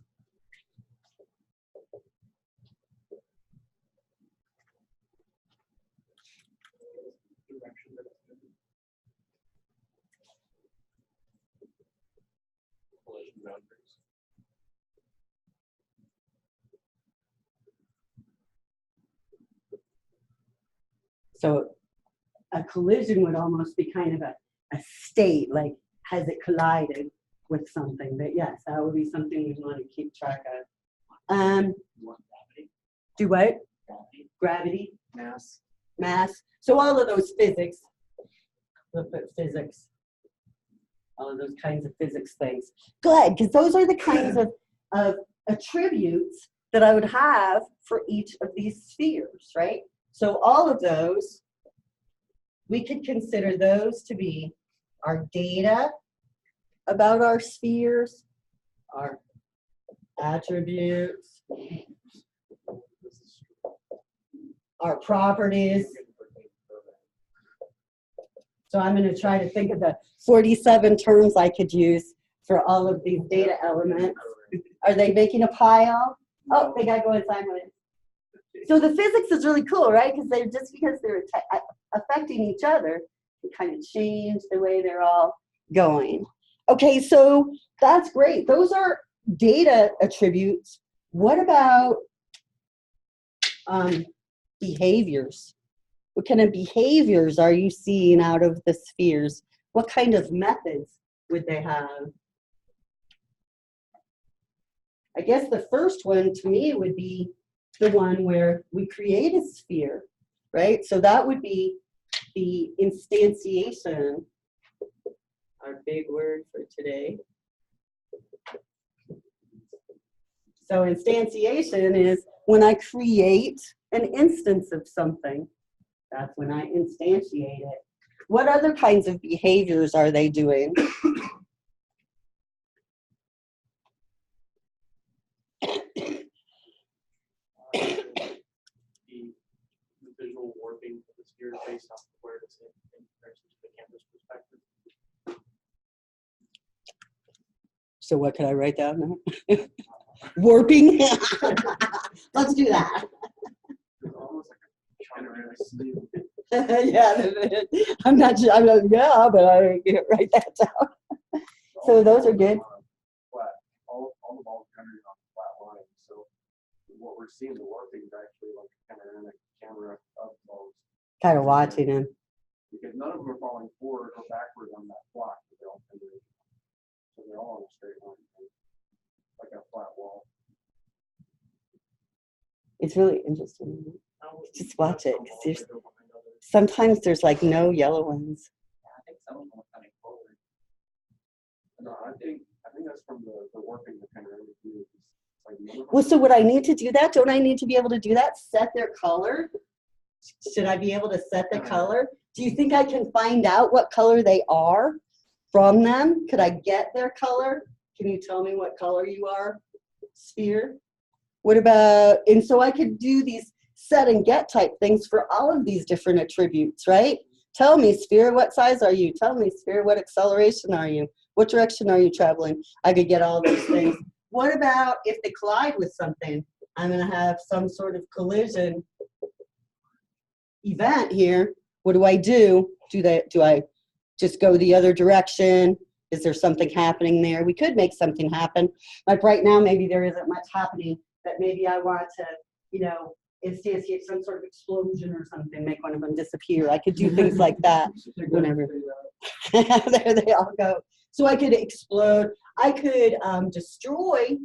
Collision boundaries. So a collision would almost be kind of a state, like has it collided with something? But yes, that would be something we want to keep track of. Do what? Gravity, mass. So all of those physics, we'll put physics, all of those kinds of physics things. Good, because those are the kinds of attributes that I would have for each of these spheres, right? So all of those, we could consider those to be our data about our spheres, our attributes, our properties. So I'm going to try to think of the 47 terms I could use for all of these data elements. Are they making a pile? Oh, they got to go inside with it. So the physics is really cool, right? Because they're just because they're affecting each other, they kind of change the way they're all going. Okay, so that's great. Those are data attributes. What about behaviors? What kind of behaviors are you seeing out of the spheres? What kind of methods would they have? I guess the first one to me would be the one where we create a sphere, right? So that would be the instantiation, our big word for today. So instantiation is when I create an instance of something. That's when I instantiate it. What other kinds of behaviors are they doing? The visual warping of the sphere based off of where it's in comparison to the camera's perspective. So what could I write down now? Warping? Let's do that. It's almost like a China sleeve. Yeah, I'm not sure. I'm like, yeah, but I can't write that down. So those are good. Flat. All the balls coming on a flat line. So what we're seeing, the warping is actually like a panoramic camera of balls. Kind of watching him. Because none of them are falling forward or backward on that block. They're all converging. So they're all on a straight line, like a flat wall. It's really interesting. Just watch it. 'Cause sometimes there's like no yellow ones. I think some of them are coming forward. No, I think that's from the warping the panoramic view. Well, so would I need to do that? Don't I need to be able to do that? Set their color? Should I be able to set the color? Do you think I can find out what color they are from them? Could I get their color? Can you tell me what color you are, Sphere? What about, and so I could do these set and get type things for all of these different attributes, right? Tell me, Sphere, what size are you? Tell me, Sphere, what acceleration are you? What direction are you traveling? I could get all those things. What about if they collide with something? I'm going to have some sort of collision event here. What do I do? Do I just go the other direction? Is there something happening there? We could make something happen. Like right now, maybe there isn't much happening, but maybe I want to, you know, instantiate some sort of explosion or something, make one of them disappear. I could do things like that. Whenever. There they all go. So I could explode. I could destroy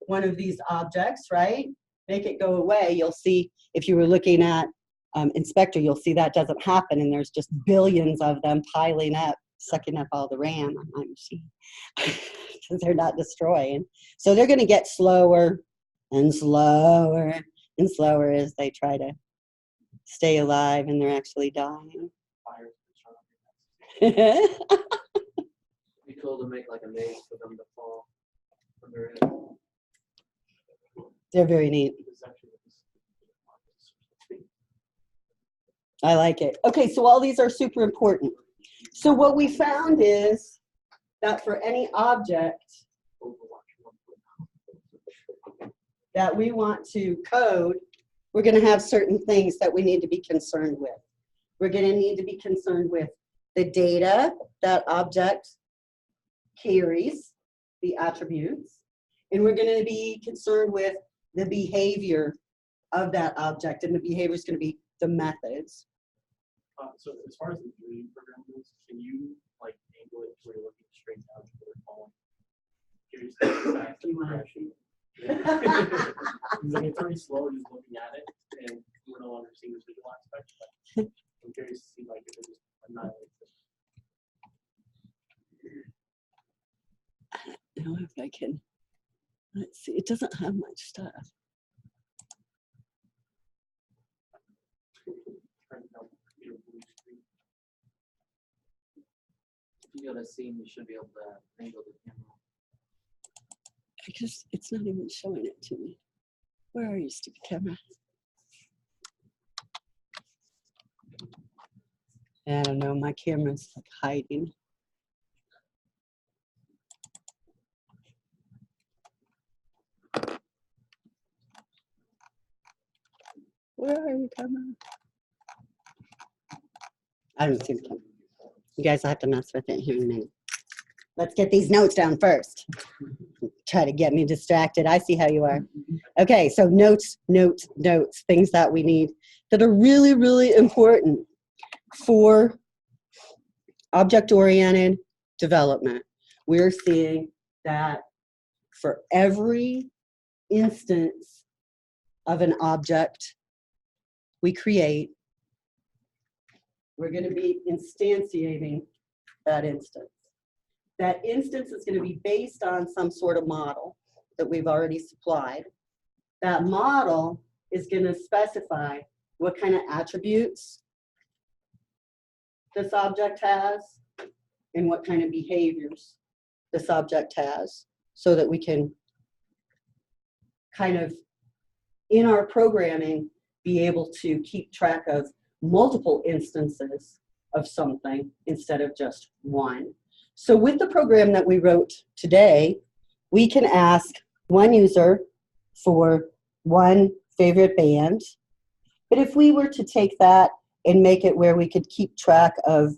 one of these objects, right? Make it go away. You'll see if you were looking at Inspector, you'll see that doesn't happen, and there's just billions of them piling up, sucking up all the RAM on my machine because they're not destroying. So they're going to get slower and slower and slower as they try to stay alive, and they're actually dying. It'd be cool to make like a maze for them to fall when they're in. They're very neat. I like it. Okay, so all these are super important. So what we found is that for any object that we want to code, we're going to have certain things that we need to be concerned with. We're going to need to be concerned with the data that object carries, the attributes, and we're going to be concerned with the behavior of that object, and the behavior is going to be the methods. So as far as the viewing program goes, can you like angle it where you're looking straight down to the column? Curious back to the crashing. Like it's pretty slow just looking at it, and we're no longer seeing the visual aspect. But I'm curious to see like if it just annihilates it. I don't know if I can. Let's see. It doesn't have much stuff. If you got a scene, you should be able to angle the camera. Because it's not even showing it to me. Where are you, stupid camera? I don't know. My camera's like hiding. Where are you, camera? I don't see the camera. You guys will have to mess with it here in a minute. Let's get these notes down first. Try to get me distracted. I see how you are. Okay, so notes, notes, notes, things that we need that are really, really important for object-oriented development. We're seeing that for every instance of an object we create, we're going to be instantiating that instance. That instance is going to be based on some sort of model that we've already supplied. That model is going to specify what kind of attributes this object has and what kind of behaviors this object has, so that we can kind of, in our programming, be able to keep track of multiple instances of something instead of just one. So with the program that we wrote today, we can ask one user for one favorite band. But if we were to take that and make it where we could keep track of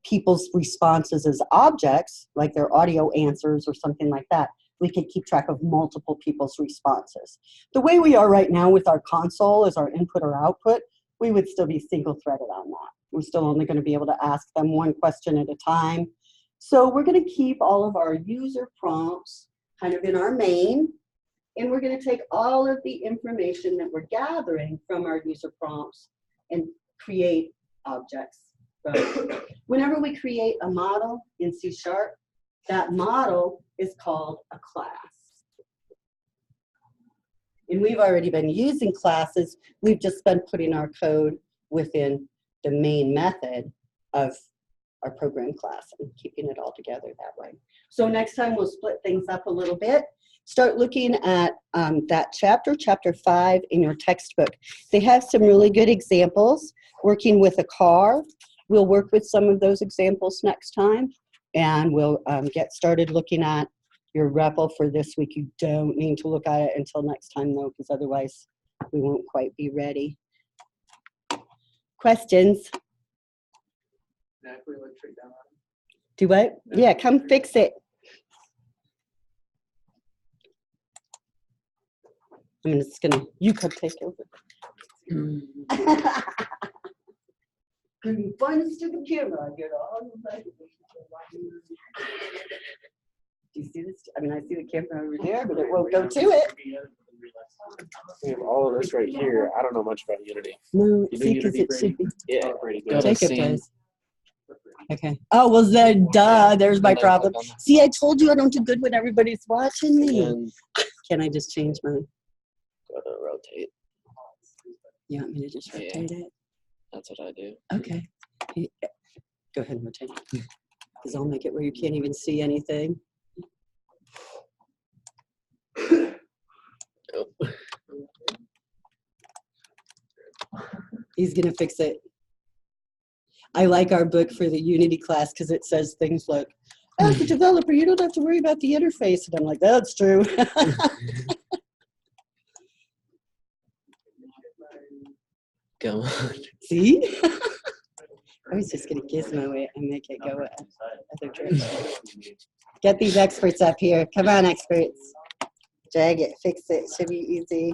people's responses as objects, like their audio answers or something like that, we could keep track of multiple people's responses. The way we are right now with our console as our input or output, we would still be single-threaded on that. We're still only going to be able to ask them one question at a time. So we're going to keep all of our user prompts kind of in our main, and we're going to take all of the information that we're gathering from our user prompts and create objects. So whenever we create a model in C#, that model is called a class. And we've already been using classes. We've just been putting our code within the main method of our program class and keeping it all together that way. So next time we'll split things up a little bit. Start looking at that chapter 5 in your textbook. They have some really good examples working with a car. We'll work with some of those examples next time, and we'll get started looking at your REPL for this week. You don't need to look at it until next time though, because otherwise we won't quite be ready. Questions? Now, if we look straight down on it. Do what? Yeah, come fix it. I'm just gonna, you come take over. Couldn't find the stupid camera. I get all the way. Do you see this? I mean, I see the camera over there, but it won't go to it. We have all of this right here. I don't know much about Unity. No, You do see, because Unity, it should be. Yeah, pretty good. Jacob does. Okay. Oh, well, then, duh, there's my problem. See, I told you I don't do good when everybody's watching me. And Can I just change mine? go to rotate. You want me to just rotate it? That's what I do. Okay. Go ahead and rotate it. Because I'll make it where you can't even see anything. He's gonna fix it. I like our book for the Unity class because it says things like, as a developer, you don't have to worry about the interface. And I'm like, that's true. Come on. See? I was just gonna gizmo it and make it go other direction. Get these experts up here. Come on, experts. Drag it, fix it. Should be easy.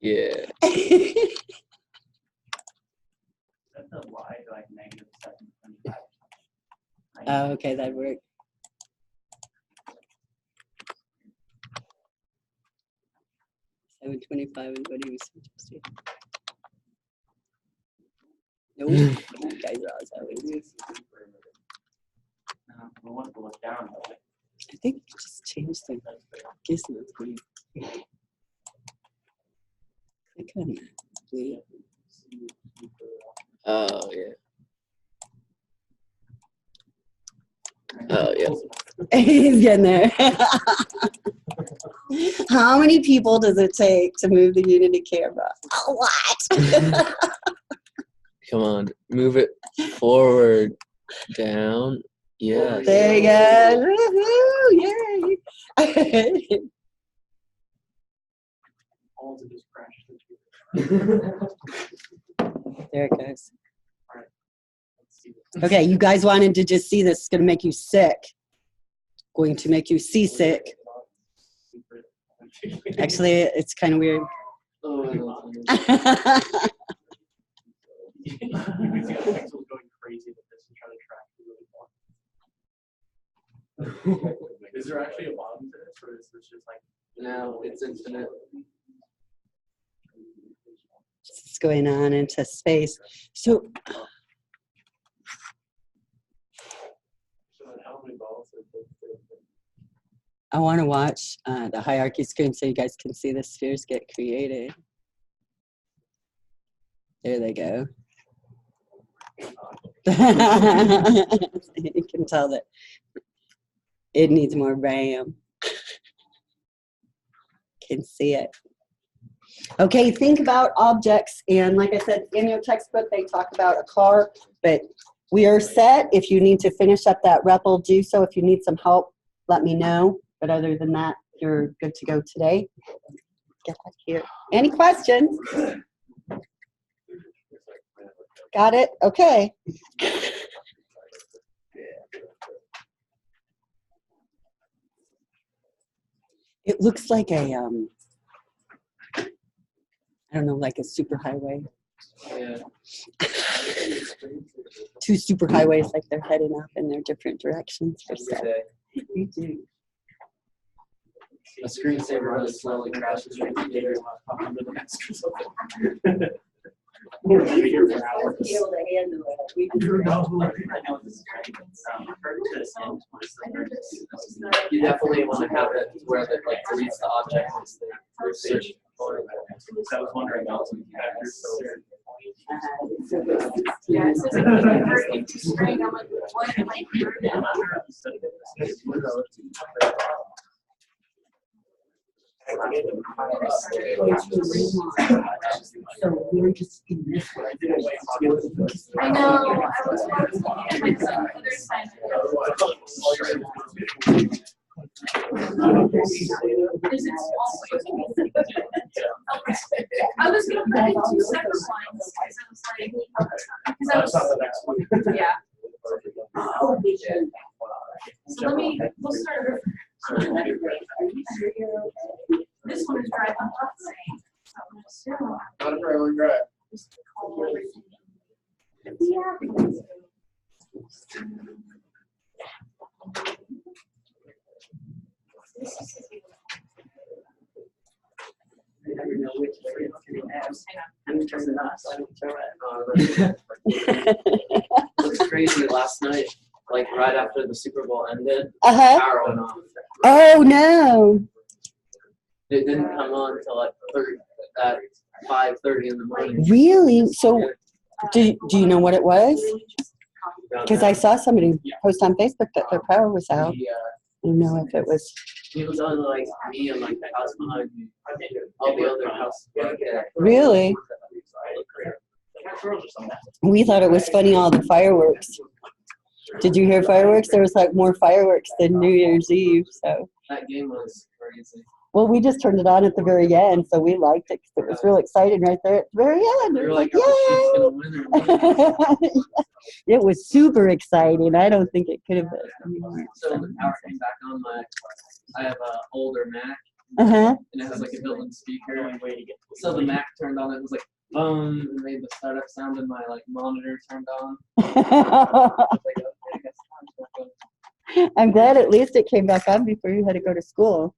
Yeah. That's a lie, like -725. Oh, okay, that worked. $725 is what he was suggesting. Nope. You guys are always how it is. We want to look down. I think you just change the gizmo thing. Click on that. Blue. Oh, yeah. Oh, yeah. He's getting there. How many people does it take to move the Unity camera? A lot. Come on. Move it forward, down. Yeah. There you go. Woohoo! Yay. All to just crash. There it goes. Let's see this. Okay, you guys wanted to just see this. It's going to make you sick. Going to make you seasick. Actually, it's kind of weird. Oh, You can see the pixels going crazy with this and trying to track the really far. Is there actually a bottom to this, or is this just like? no, it's infinite. It's going on into space. So So how many balls are there? I want to watch the hierarchy screen so you guys can see the spheres get created. There they go. You can tell that it needs more RAM. Can see it. Okay, think about objects. And like I said, in your textbook, they talk about a car, but we are set. If you need to finish up that REPL, do so. If you need some help, let me know. But other than that, you're good to go today. Get back here. Any questions? Got it? Okay. It looks like a, I don't know, like a superhighway. Yeah. Two superhighways, like they're heading up in their different directions for stuff. You too. A screensaver really slowly crashes your computer. Under the desk or something. We're We're here for able hours. to handle it. We can do You're it. not I know this is great. Purchase and what is the purchase? You definitely want to have it where that like deletes the object once they search for it. I was wondering about some factors. So it's- Yeah, it says convert into string. I'm like, what am I doing? So we're just in this one. I know, I was watching my son other side. Is it small? I was gonna put it in two separate lines, because I was like, because I was, yeah. So we'll start with, this one is driving up saying. Not a problem, right? I never know which way it's gonna have. I'm turning it off, so I don't throw It was crazy last night, like right after the Super Bowl ended, Uh-huh. power went off. Oh, no. It didn't come on until like 5:30 in the morning. Really? So do you know what it was? Because I saw somebody post on Facebook that their power was out. I don't know if it was. He was on like me and like the house behind me. All the other houses. Really? We thought it was funny, all the fireworks. Did you hear fireworks? There was like more fireworks than New Year's Eve. So, That game was crazy. well, we just turned it on at the very end, so we liked it 'cause it was real exciting right there at the very end. We It were was like, "Are the Chiefs gonna win or what?" yay! It was super exciting. I don't think it could have been any more So the exciting. power came back on I have an older Mac Uh-huh. and it has like a built-in speaker. So the Mac turned on, it was like boom, and made the startup sound, and my like monitor turned on. I was like, okay, I guess time's back on. I'm glad at least it came back on before you had to go to school.